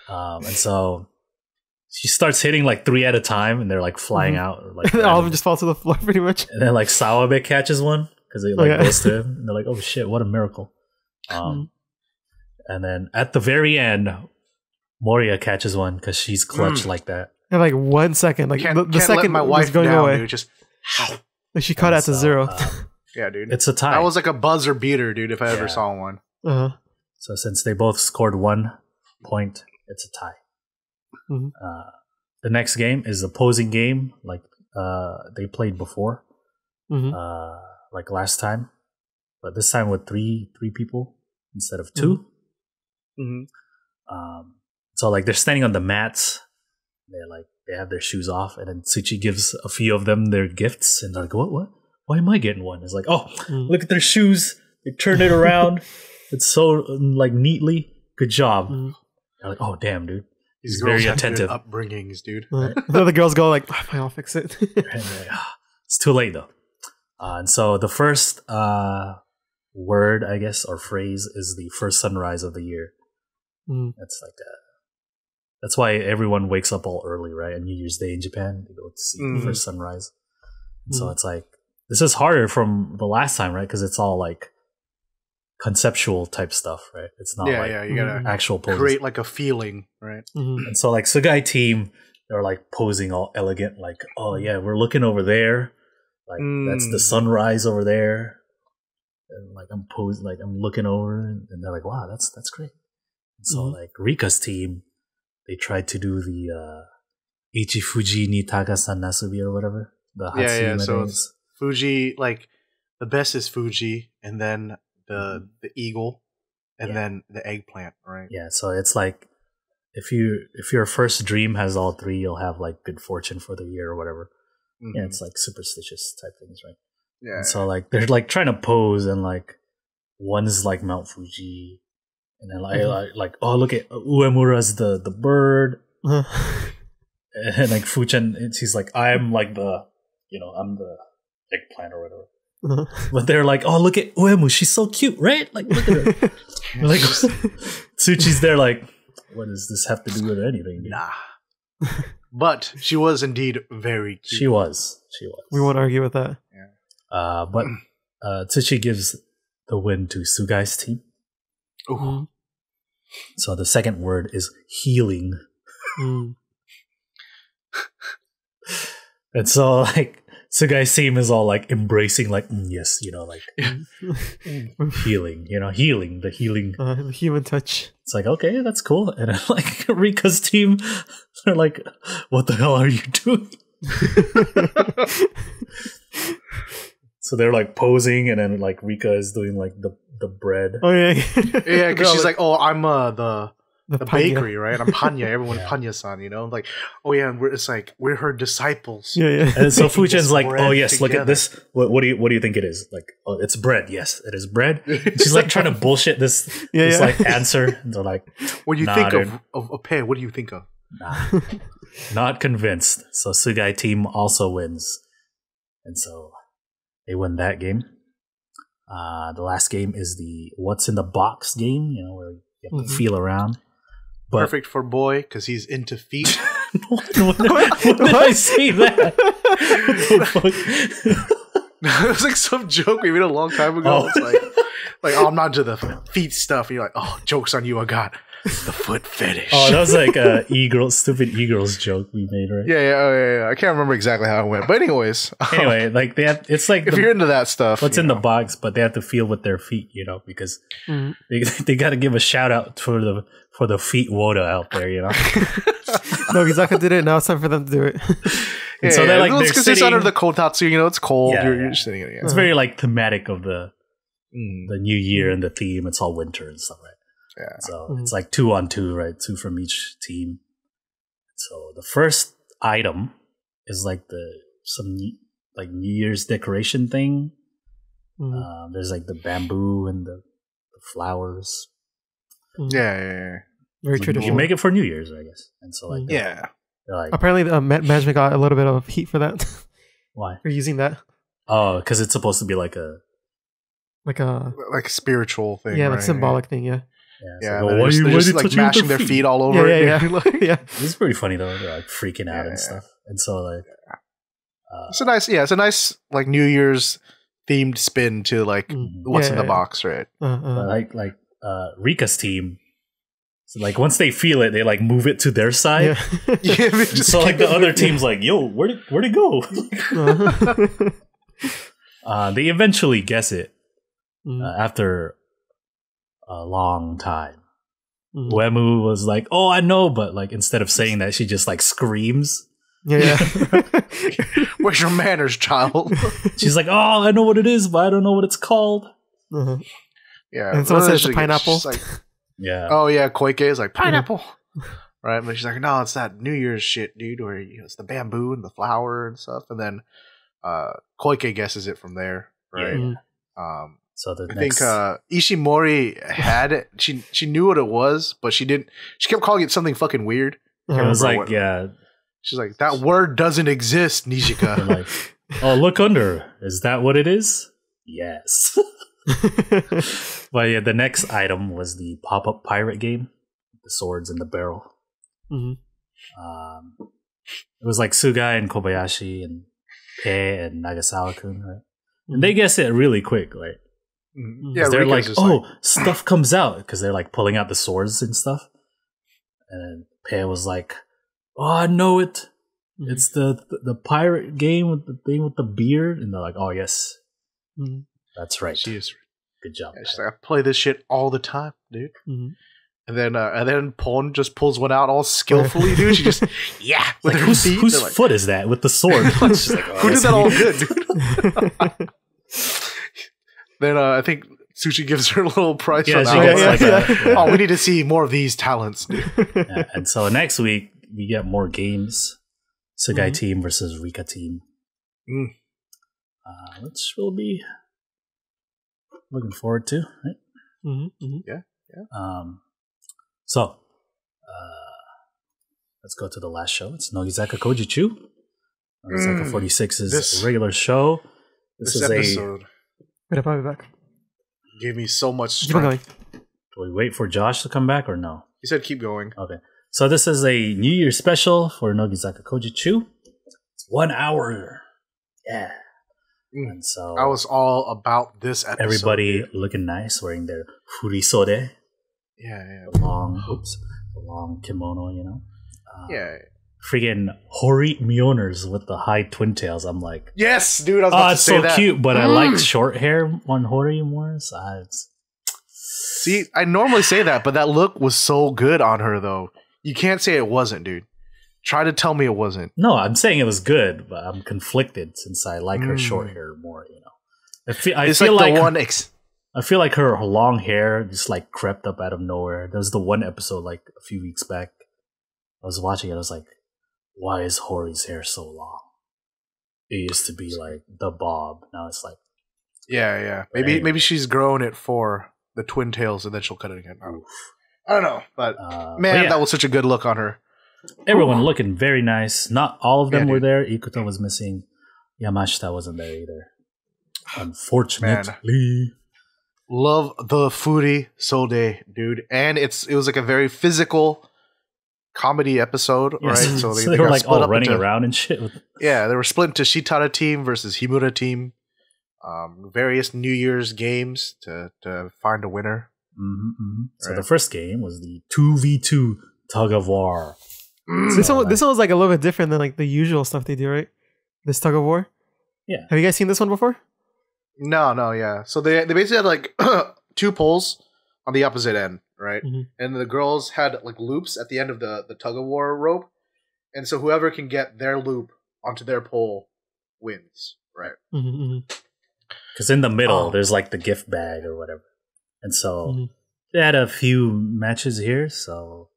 And so she starts hitting like 3 at a time, and they're like flying out. Or, like, all of them just fall to the floor pretty much. And then like Sawabe catches one because it like goes to him, and they're like, "Oh shit, what a miracle!" And then at the very end, Moriya catches one because she's clutch like that. In like 1 second, like the second my wife was going down, away. dude. Just like she caught it to 0. yeah, dude. It's a tie. That was like a buzzer beater, dude. If I ever saw one. So since they both scored 1 point, it's a tie. The next game is opposing game, like they played before, like last time, but this time with three people instead of 2. So like they're standing on the mats. They have their shoes off, and then Tsuchi gives a few of them their gifts, and they're like, "What? Why am I getting one?" It's like, "Oh, look at their shoes. They turned it around. It's so like neatly. Good job." They're like, "Oh, damn, dude." He's very attentive. Upbringings, dude. The girls go like, "Fine, I'll fix it." It's too late though. And so the first word, I guess, or phrase is the first sunrise of the year. That's like That's why everyone wakes up all early, right? On New Year's Day in Japan, they go to see the first sunrise. And so it's like, this is harder from the last time, right? Because it's all like conceptual type stuff, right? It's not you gotta actual poses. create like a feeling, right? And so like Sugai team, they're like posing all elegant, like, oh yeah, we're looking over there. Like that's the sunrise over there. And like I'm posing, like I'm looking over, and they're like, wow, that's great. And so like Rika's team, they tried to do the Ichi Fuji ni Takasan Nasubi or whatever. The Hatsuyama So days. it's Fuji, like the best is Fuji, and then the eagle, and then the eggplant, right? Yeah, so it's like if your first dream has all three, you'll have like good fortune for the year or whatever. Yeah, it's like superstitious type things, right? Yeah. And so like they're like trying to pose, and like one's like Mount Fuji, and then like oh, look at Uemura's the bird, and like Fuchan, he's like, I'm like I'm the eggplant or whatever. But they're like, oh, look at Uemu, she's so cute, right? Like look at her. Like Tsuchi's there like, what does this have to do with anything? Dude? Nah. But she was indeed very cute. She was. We won't argue with that. Yeah. But Tsuchi gives the win to Sugai's team. Ooh. So the second word is healing. And so like Sugai's team is all like embracing, like yes, like healing, healing, the healing, the human touch. It's like, okay, that's cool. And then, like Rika's team, they're like, what the hell are you doing? So they're like posing, and then like Rika is doing like the bread. Oh yeah, yeah, because she's like, oh, I'm the bakery, right? I'm Panya. Everyone Panya-san, Like, oh yeah, and it's like we're her disciples. Yeah. And so Fuchan's like, oh yes, together. Look at this. What do you think it is? Like, oh, it's bread. Yes, it is bread. She's like trying to bullshit this like answer. And they're like, when you think of a pay, what do you think of? Nah, not convinced. So Sugai team also wins, and so they win that game. The last game is the what's in the box game. Where you have to feel around. But perfect for boy because he's into feet. When did I say that? What the fuck? It was like some joke we made a long time ago. It's like, oh, I'm not into the feet stuff. And you're like, oh, joke's on you. I got the foot fetish. Oh, that was like a stupid e-girls joke we made, right? Yeah. I can't remember exactly how it went, but anyways. Anyway, like it's like if you're into that stuff, what's in the box, but they have to feel with their feet, because they got to give a shout out for the feet Woda out there, Nogizaka did it. Now it's time for them to do it. And so they're like, because it's under the kotatsu, it's cold. You're sitting in it. It's very like thematic of the new year and the theme. It's all winter and stuff, right? Yeah. So it's like 2-on-2, right? 2 from each team. So the first item is like some like New Year's decoration thing. There's like the bamboo and the flowers. Yeah. Very traditional. You make it for New Year's, I guess. And so like like, apparently management got a little bit of heat for that. Why? For using that. Oh, because it's supposed to be like a spiritual thing. Yeah, like symbolic thing. Yeah. Yeah, why just like mashing their feet all over it. Yeah. It's pretty funny though. They're like freaking out and stuff. And so like, it's a nice like New Year's themed spin to like what's in the box, right? Like Rika's team. So like once they feel it, they like move it to their side. Yeah. So like the other team's like, yo, where'd it go? They eventually guess it after a long time. Uemu was like, oh, I know, but like instead of saying that, she just like screams. Yeah. Where's your manners, child? She's like, oh, I know what it is, but I don't know what it's called. Yeah. And someone says the pineapple. Like, yeah. Oh yeah, Koike is like pineapple. Right? But she's like, no, it's that New Year's shit, dude, where it's the bamboo and the flower and stuff. And then Koike guesses it from there, right? Yeah. So I think Ishimori had it. She knew what it was, but she didn't. She kept calling it something fucking weird. It was like, She's like, that word doesn't exist, Nishika. Like, oh, look under. Is that what it is? Yes. But yeah, the next item was the pop-up pirate game, the swords in the barrel. It was like Sugai and Kobayashi and Pei and Nagasawa-kun, right? And they guess it really quick, right? Yeah, they're Rika's like, just oh, stuff comes out because they're like pulling out the swords and stuff. And then Pei was like, oh, I know it. It's the pirate game with the thing with the beard. And they're like, oh, yes. That's right. She is. Good job. Yeah, she's like, I play this shit all the time, dude. And then Pon just pulls one out all skillfully, dude. She just, with like, her whose feet. whose Like, foot is that with the sword? She's like, oh, who did that all good, dude? Then I think Sushi gives her a little prize for that. Oh, we need to see more of these talents, dude. And so next week, we get more games. Sugai team versus Rika team. Which we'll be looking forward to, right? Yeah. So, let's go to the last show. It's Nogizaka Kojichu. Nogizaka 46 is a regular show. This is episode Wait, I'll be back. gave me so much Keep on going. strength. Do we wait for Josh to come back or no? He said keep going. Okay. So this is a New Year special for Nogizaka Kojichu. It's 1 hour. Yeah. And so I was all about this episode. everybody looking nice, wearing their furisode. Yeah. The long kimono, you know. Yeah. Freaking Hori Mioners with the high twin tails. I'm like, Yes, dude. I was about to it's say so that. cute, but I like short hair on Hori more. So See, I normally say that, but that look was so good on her, though. You can't say it wasn't, dude. Try to tell me it wasn't. no, I'm saying it was good, but I'm conflicted since I like her short hair more. You know, I feel like her long hair just like crept up out of nowhere. There was the one episode like a few weeks back. I was watching it. I was like, why is Hori's hair so long? It used to be like the bob. Now it's like, Yeah. Maybe she's growing it for the twin tails and then she'll cut it again. I don't know, but that was such a good look on her. Everyone looking very nice. Not all of them were there. Ikuta was missing. Yamashita wasn't there either. Unfortunately. Love the Furi Sode, dude. And it was like a very physical comedy episode, right? So they were like all running around and shit. Yeah, they were split into Shitara team versus Himura team. Various New Year's games to find a winner. So the first game was the 2v2 tug of war. This one was like a little bit different than like the usual stuff they do, right? This tug of war. Yeah. Have you guys seen this one before? No, yeah. So they basically had like two poles on the opposite end, right? And the girls had like loops at the end of the tug of war rope, and so whoever can get their loop onto their pole wins, right? Because in the middle, there's like the gift bag or whatever, and so they had a few matches here. So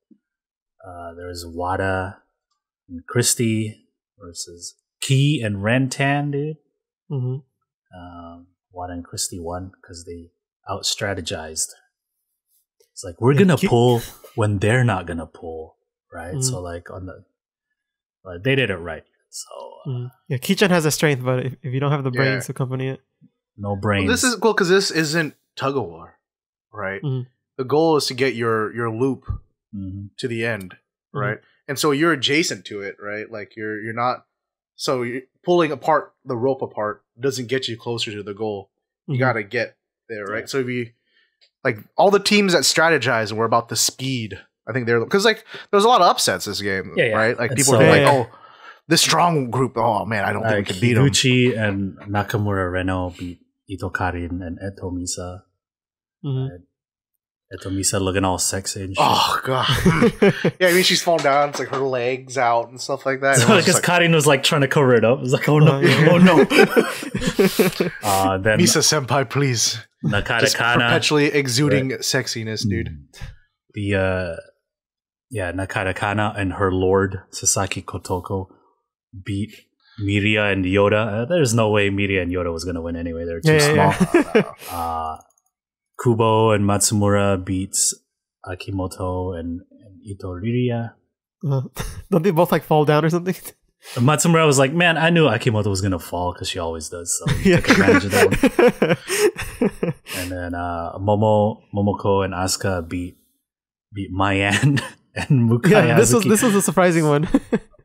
there was Wada and Christy versus Key and Rentan, dude. Wada and Christy won because they out strategized. It's like we're gonna pull when they're not gonna pull, right? So like they did it right. So Kichan has the strength, but if you don't have the brains to accompany it, no brains. Well, this is cool because this isn't tug of war, right? The goal is to get your loop to the end, right? And so you're adjacent to it, right? Like you're not. So you're pulling apart the rope apart doesn't get you closer to the goal. You got to get there, right? So if you like all the teams that strategize and were about the speed, I think they're because like there's a lot of upsets this game, right? Like people are like, oh, this strong group. Oh man, I don't think we can beat them. Higuchi and Nakamura Reno beat Ito Karin and Eto Misa. Eto Misa looking all sexy and shit. Oh god. Yeah, I mean she's falling down. It's like her legs out and stuff like that. So because Karin was like trying to cover it up. It was like, oh no, oh no. Then Misa senpai, please. Just perpetually exuding sexiness, dude. Nakata Kana and her lord Sasaki Kotoko beat Miria and Yoda. There's no way Miria and Yoda was gonna win anyway. They're too small. Kubo and Matsumura beats Akimoto and Ito Riria. Don't they both like fall down or something? Matsumura was like, man, I knew Akimoto was gonna fall because she always does. So he took advantage of that one. And then Momoko and Asuka beat Mayan and Mukai. Yeah, this was a surprising one.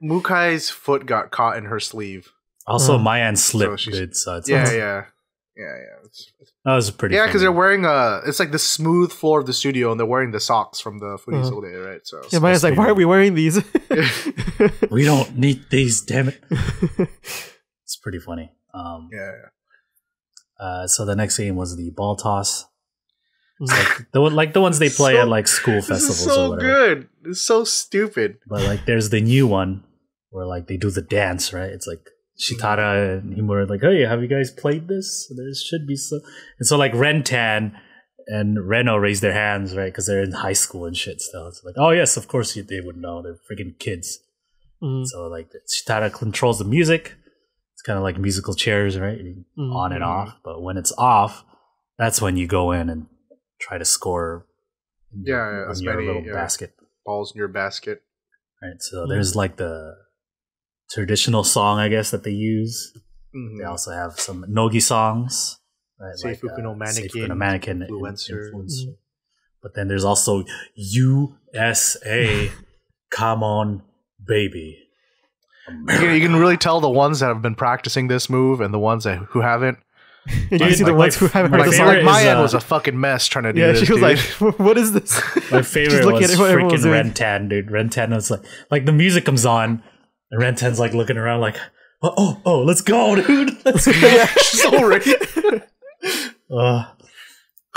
Mukai's foot got caught in her sleeve. Also, Mayan slipped. So Dude, so it's yeah. That was pretty. Yeah, because funny. they're wearing it's like the smooth floor of the studio, and they're wearing the socks from the Furisode, right? So yeah, Maya's like, why are we wearing these? We don't need these, damn it. It's pretty funny. So the next game was the ball toss. It's like the ones they play at like school festivals. This is so or whatever. good. It's so stupid. But like, there's the new one where like they do the dance, right? It's like Shitara and Himura like, hey, have you guys played this? There should be so. And so like Rentan and Reno raise their hands, right? Because they're in high school and shit still. It's like, oh yes, of course they would know. They're freaking kids. So like Shitara controls the music. It's kind of like musical chairs, right? On and off. But when it's off, that's when you go in and try to score in your little basket. Balls in your basket. Right, so there's like the traditional song, I guess, that they use. They also have some Nogi songs. Right, Seifuku no Mannequin influencer. But then there's also USA, Come On Baby. You can really tell the ones that have been practicing this move and the ones who haven't. And you see the ones who haven't heard the song. Like Mayan was a fucking mess trying to do this. Yeah, she was like, "What is this?" My favorite was freaking Rentan, dude. Rentan was like the music comes on, and Rentan's like looking around, like, "Oh, let's go, dude, let's go." Yeah, she's so ready. Yeah,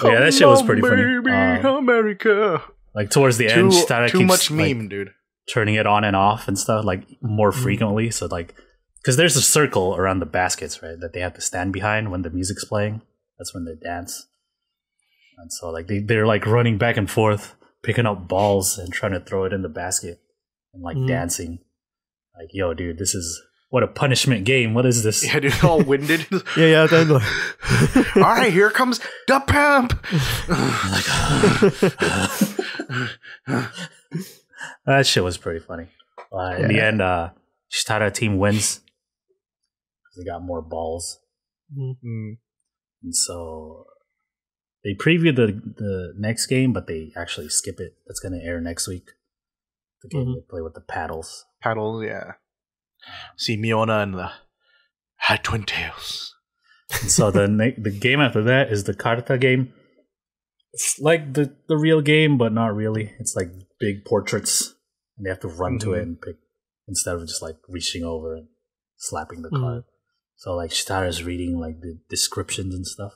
that shit was pretty funny. America. Like towards the end, too keeps, much meme, like, dude. Turning it on and off and stuff like more frequently. So like, because there's a circle around the baskets, right, that they have to stand behind when the music's playing. That's when they dance. And so like they're like running back and forth, picking up balls and trying to throw it in the basket and like dancing. Like, yo, dude, this is what a punishment game. What is this? Yeah, dude, all winded. yeah. All right, here comes the pimp. That shit was pretty funny. In the end, Shitara team wins. They got more balls. And so they preview the next game, but they actually skip it. That's going to air next week. The game they play with the paddles. Paddles, yeah. See Miona and the High Twin Tails. And so the game after that is the Karta game. It's like the real game, but not really. It's like big portraits, and they have to run to it and pick instead of just like reaching over and slapping the card. So like Shitara's reading like the descriptions and stuff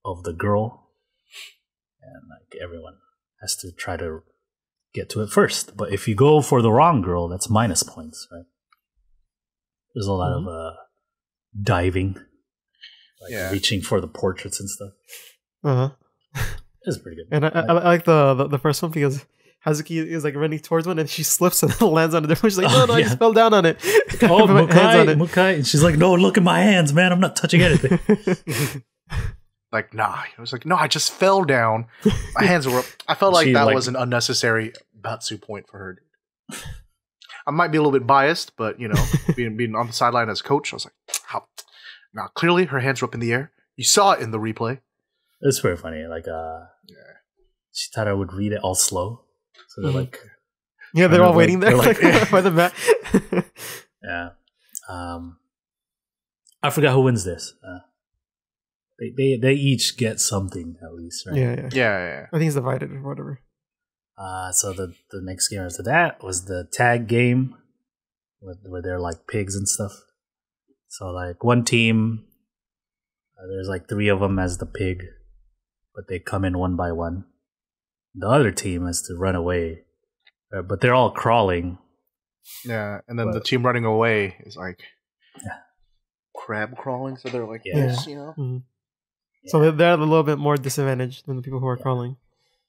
of the girl, and like everyone has to try to get to it first. But if you go for the wrong girl, that's minus points, right? There's a lot of diving, like reaching for the portraits and stuff. It's pretty good. And I like the first one because Hazuki is like running towards one and she slips and lands on a different. She's like, no, I just fell down on it. Oh, Mukai. And she's like, no, look at my hands, man. I'm not touching anything. Like, nah. I was like, no, I just fell down. My hands were up. I felt like that was an unnecessary Batsu point for her. I might be a little bit biased, but, you know, being on the sideline as coach, I was like, how? Now, clearly her hands were up in the air. You saw it in the replay. It's very funny. Like, Shitara would read it all slow. So they're like... Yeah, they're all waiting there like, by the mat. Yeah. I forgot who wins this. They each get something, at least, right? Yeah. I think it's divided or whatever. So the next game after that was the tag game where they're like pigs and stuff. So like one team, there's like 3 of them as the pig, but they come in one by one. The other team has to run away, but they're all crawling. Yeah, and then the team running away is like crab crawling, so they're like this, you know? Mm-hmm. So they're a little bit more disadvantaged than the people who are crawling.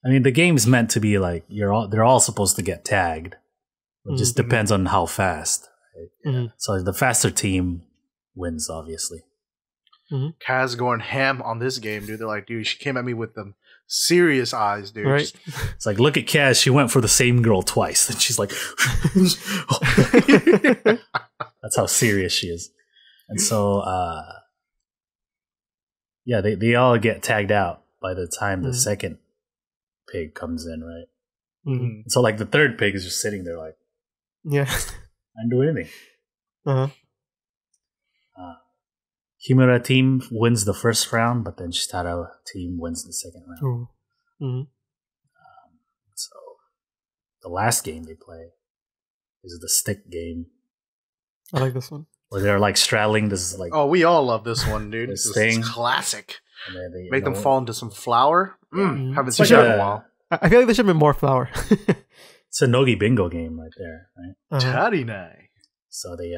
I mean, the game's meant to be like they're all supposed to get tagged. It just depends on how fast. Right? So the faster team wins, obviously. Kaz going ham on this game, dude. They're like, dude, she came at me with them serious eyes, dude. Right? It's like, look at Kaz. She went for the same girl twice. And she's like, that's how serious she is. And so, they all get tagged out by the time the second pig comes in, right? Mhm. So like the third pig is just sitting there like, Yeah. I didn't do anything. Uh-huh. Himura team wins the first round, but then Shitara team wins the second round. Ooh. Mhm. So the last game they play is the stick game, I like this one. where they're like straddling this like Oh, we all love this one, dude. This This thing. is classic. and then they, Make them fall into some flour. Mhm. Haven't It's seen like that in a- a while. I feel like there should have been more flour. It's a Nogi bingo game right there, right? Uh-huh. Tarinai. So they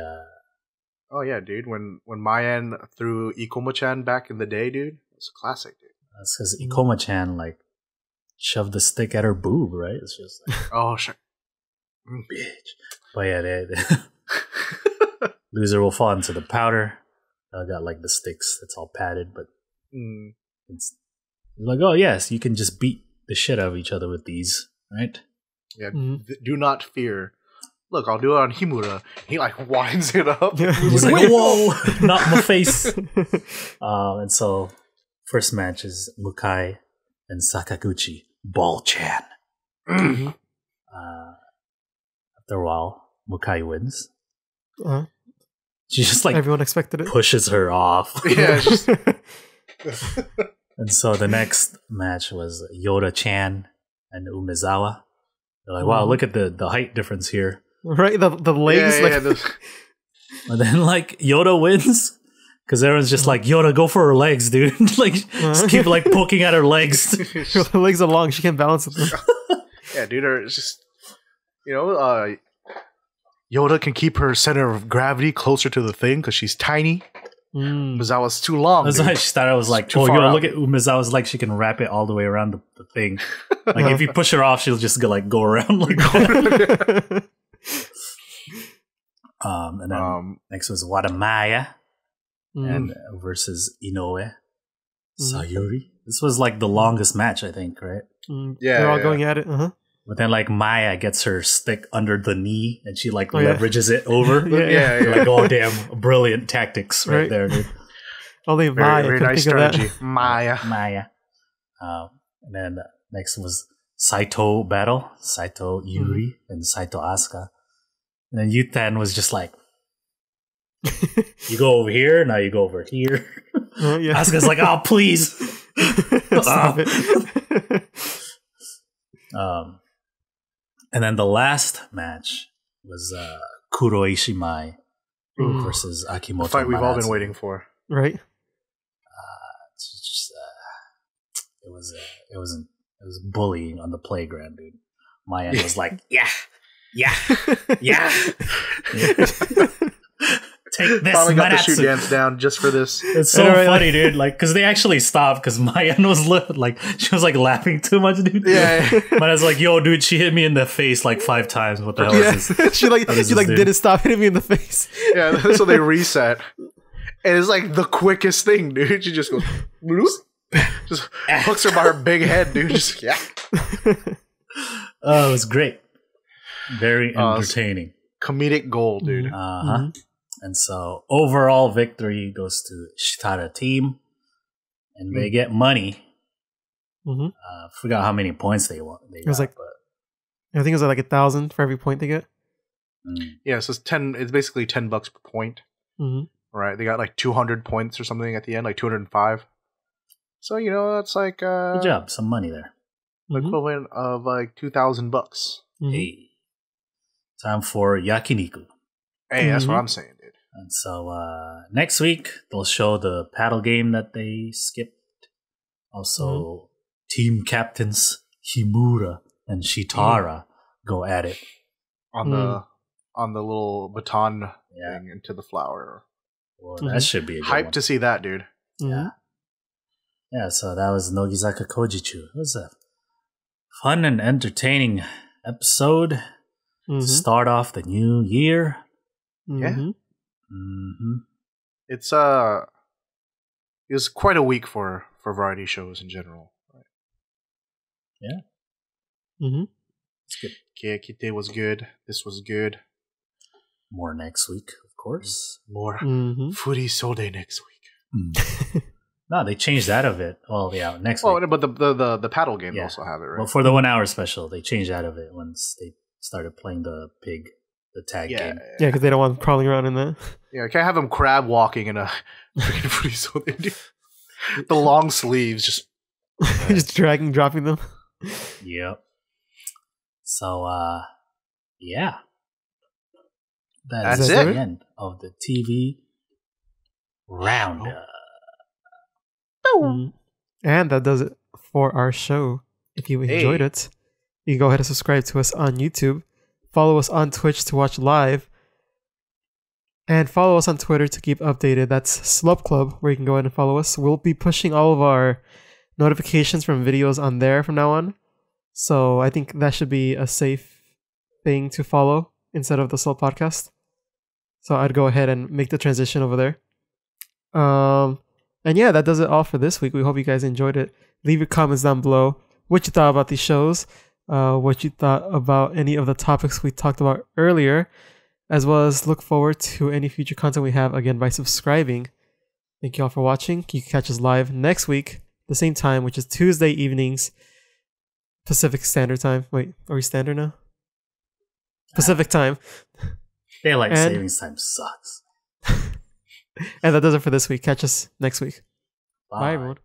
Oh yeah, dude. When Mayan threw Ikoma-chan back in the day, dude, it's a classic, dude. that's because Ikoma-chan like shoved the stick at her boob, right? It's just like Oh sure. bitch. But yeah, loser will fall into the powder. Got like the sticks. It's all padded, but Mm. it's like, oh yes, you can just beat the shit out of each other with these, right? Yeah. Mhm. Do not fear. Look, I'll do it on Himura. He like winds it up. Yeah. He's like, whoa, not my face. And so, first match is Mukai and Sakaguchi. Ball-chan. Mhm. After a while, Mukai wins. Uh-huh. She just like Everyone expected it. pushes her off. Yeah. Just, And so the next match was Yoda-chan and Umezawa. They're like, wow, look at the height difference here. Right? The legs. yeah, like, And then like Yoda wins because everyone's just like, Yoda, go for her legs, dude. Like just keep like poking at her legs. her legs are long. She can't balance it. yeah, dude. It's just Yoda can keep her center of gravity closer to the thing because she's tiny. Mm. Mizawa's too long. That's dude. why she thought I was like, too oh, far yo, out. look at Umezawa's like she can wrap it all the way around the thing. Like if you push her off, she'll just go like go around like that. And then next was Wadamaya and versus Inoue Sayuri. This was like the longest match, I think, right? Yeah, They're all yeah. going at it. Uh-huh. But then like Maya gets her stick under the knee and she like Oh, yeah. leverages it over. Yeah, yeah. Like, oh damn, brilliant tactics right, Right. there, dude. Only Very, Maya very could nice think of strategy. that. Maya. Maya. And then next was Saito battle, Saito Yuri and Saito Asuka. And then Yutan was just like, you go over here, now you go over here. Yeah. Asuka's like, oh please. Stop it. And then the last match was Kuroi Ishimai versus Akimoto. The fight we've all been Manatsu. waiting for. Right? It's just, it was bullying on the playground, dude. Maya was like, yeah. Take this, Finally got the shoot Manatsu. dance down just for this. It's so Right, funny, dude. Like, because they actually stopped because Maya was like, she was like laughing too much, dude. Yeah. Maya's like, yo, dude, she hit me in the face like 5 times. What the hell is this? Yeah. she What is this, dude? didn't stop hitting me in the face. Yeah, so they reset. And it's like the quickest thing, dude. She just goes, bloop, just hooks her by her big head, dude. Just, yeah. Oh, it was great. Very entertaining. Comedic gold, dude. Uh-huh. And so overall victory goes to Shitara team, and they get money. Mm-hmm. Forgot how many points they won. It was like- I think it was like 1,000 for every point they get. Yeah, so it's 10. It's basically $10 per point. Mm-hmm. Right? They got like 200 points or something at the end, like 205. So that's like good job, some money there. the equivalent of like $2,000. Mm-hmm. Hey, time for yakiniku. Hey, that's what Mhm. I'm saying, dude. And so next week they'll show the paddle game that they skipped. Also, team captains Himura and Shitara go at it. On the little baton Yeah. thing into the flower. Well, that should be a good Hype one. to see that, dude. Mm-hmm. Yeah, so that was Nogizaka Kojichu. It was a fun and entertaining episode to start off the new year. Mm-hmm. Mm-hmm. It was quite a week for variety shows in general. Right? Mm-hmm. It's good. Keyakitte was good. This was good. More next week, of course. More Mm-hmm. Furi Sode next week. No, they changed that of it. Well, yeah, next Oh, week. but the paddle game also have it, right? Well, for the 1 hour special, they changed that of it once they started playing the tag game. Yeah, because they don't want crawling around in that. Yeah, I can't have them crab walking in a freaking footy, so they do. The long sleeves just dropping them. Yep. So, yeah. That's the it. end of the TV roundup. And that does it for our show. If you enjoyed it, you can go ahead and subscribe to us on YouTube. Follow us on Twitch to watch live. And follow us on Twitter to keep updated. That's Slope Club, where you can go ahead and follow us. We'll be pushing all of our notifications from videos on there from now on. So I think that should be a safe thing to follow instead of the Slope Podcast. So I'd go ahead and make the transition over there. And yeah, that does it all for this week. We hope you guys enjoyed it. Leave your comments down below. What you thought about these shows. What you thought about any of the topics we talked about earlier. As well as look forward to any future content we have, again, by subscribing. Thank you all for watching. You can catch us live next week, the same time, which is Tuesday evenings, Pacific Standard Time. Wait, are we standard now? Pacific Time. Daylight savings time sucks. And that does it for this week. Catch us next week. Bye. Bye everyone.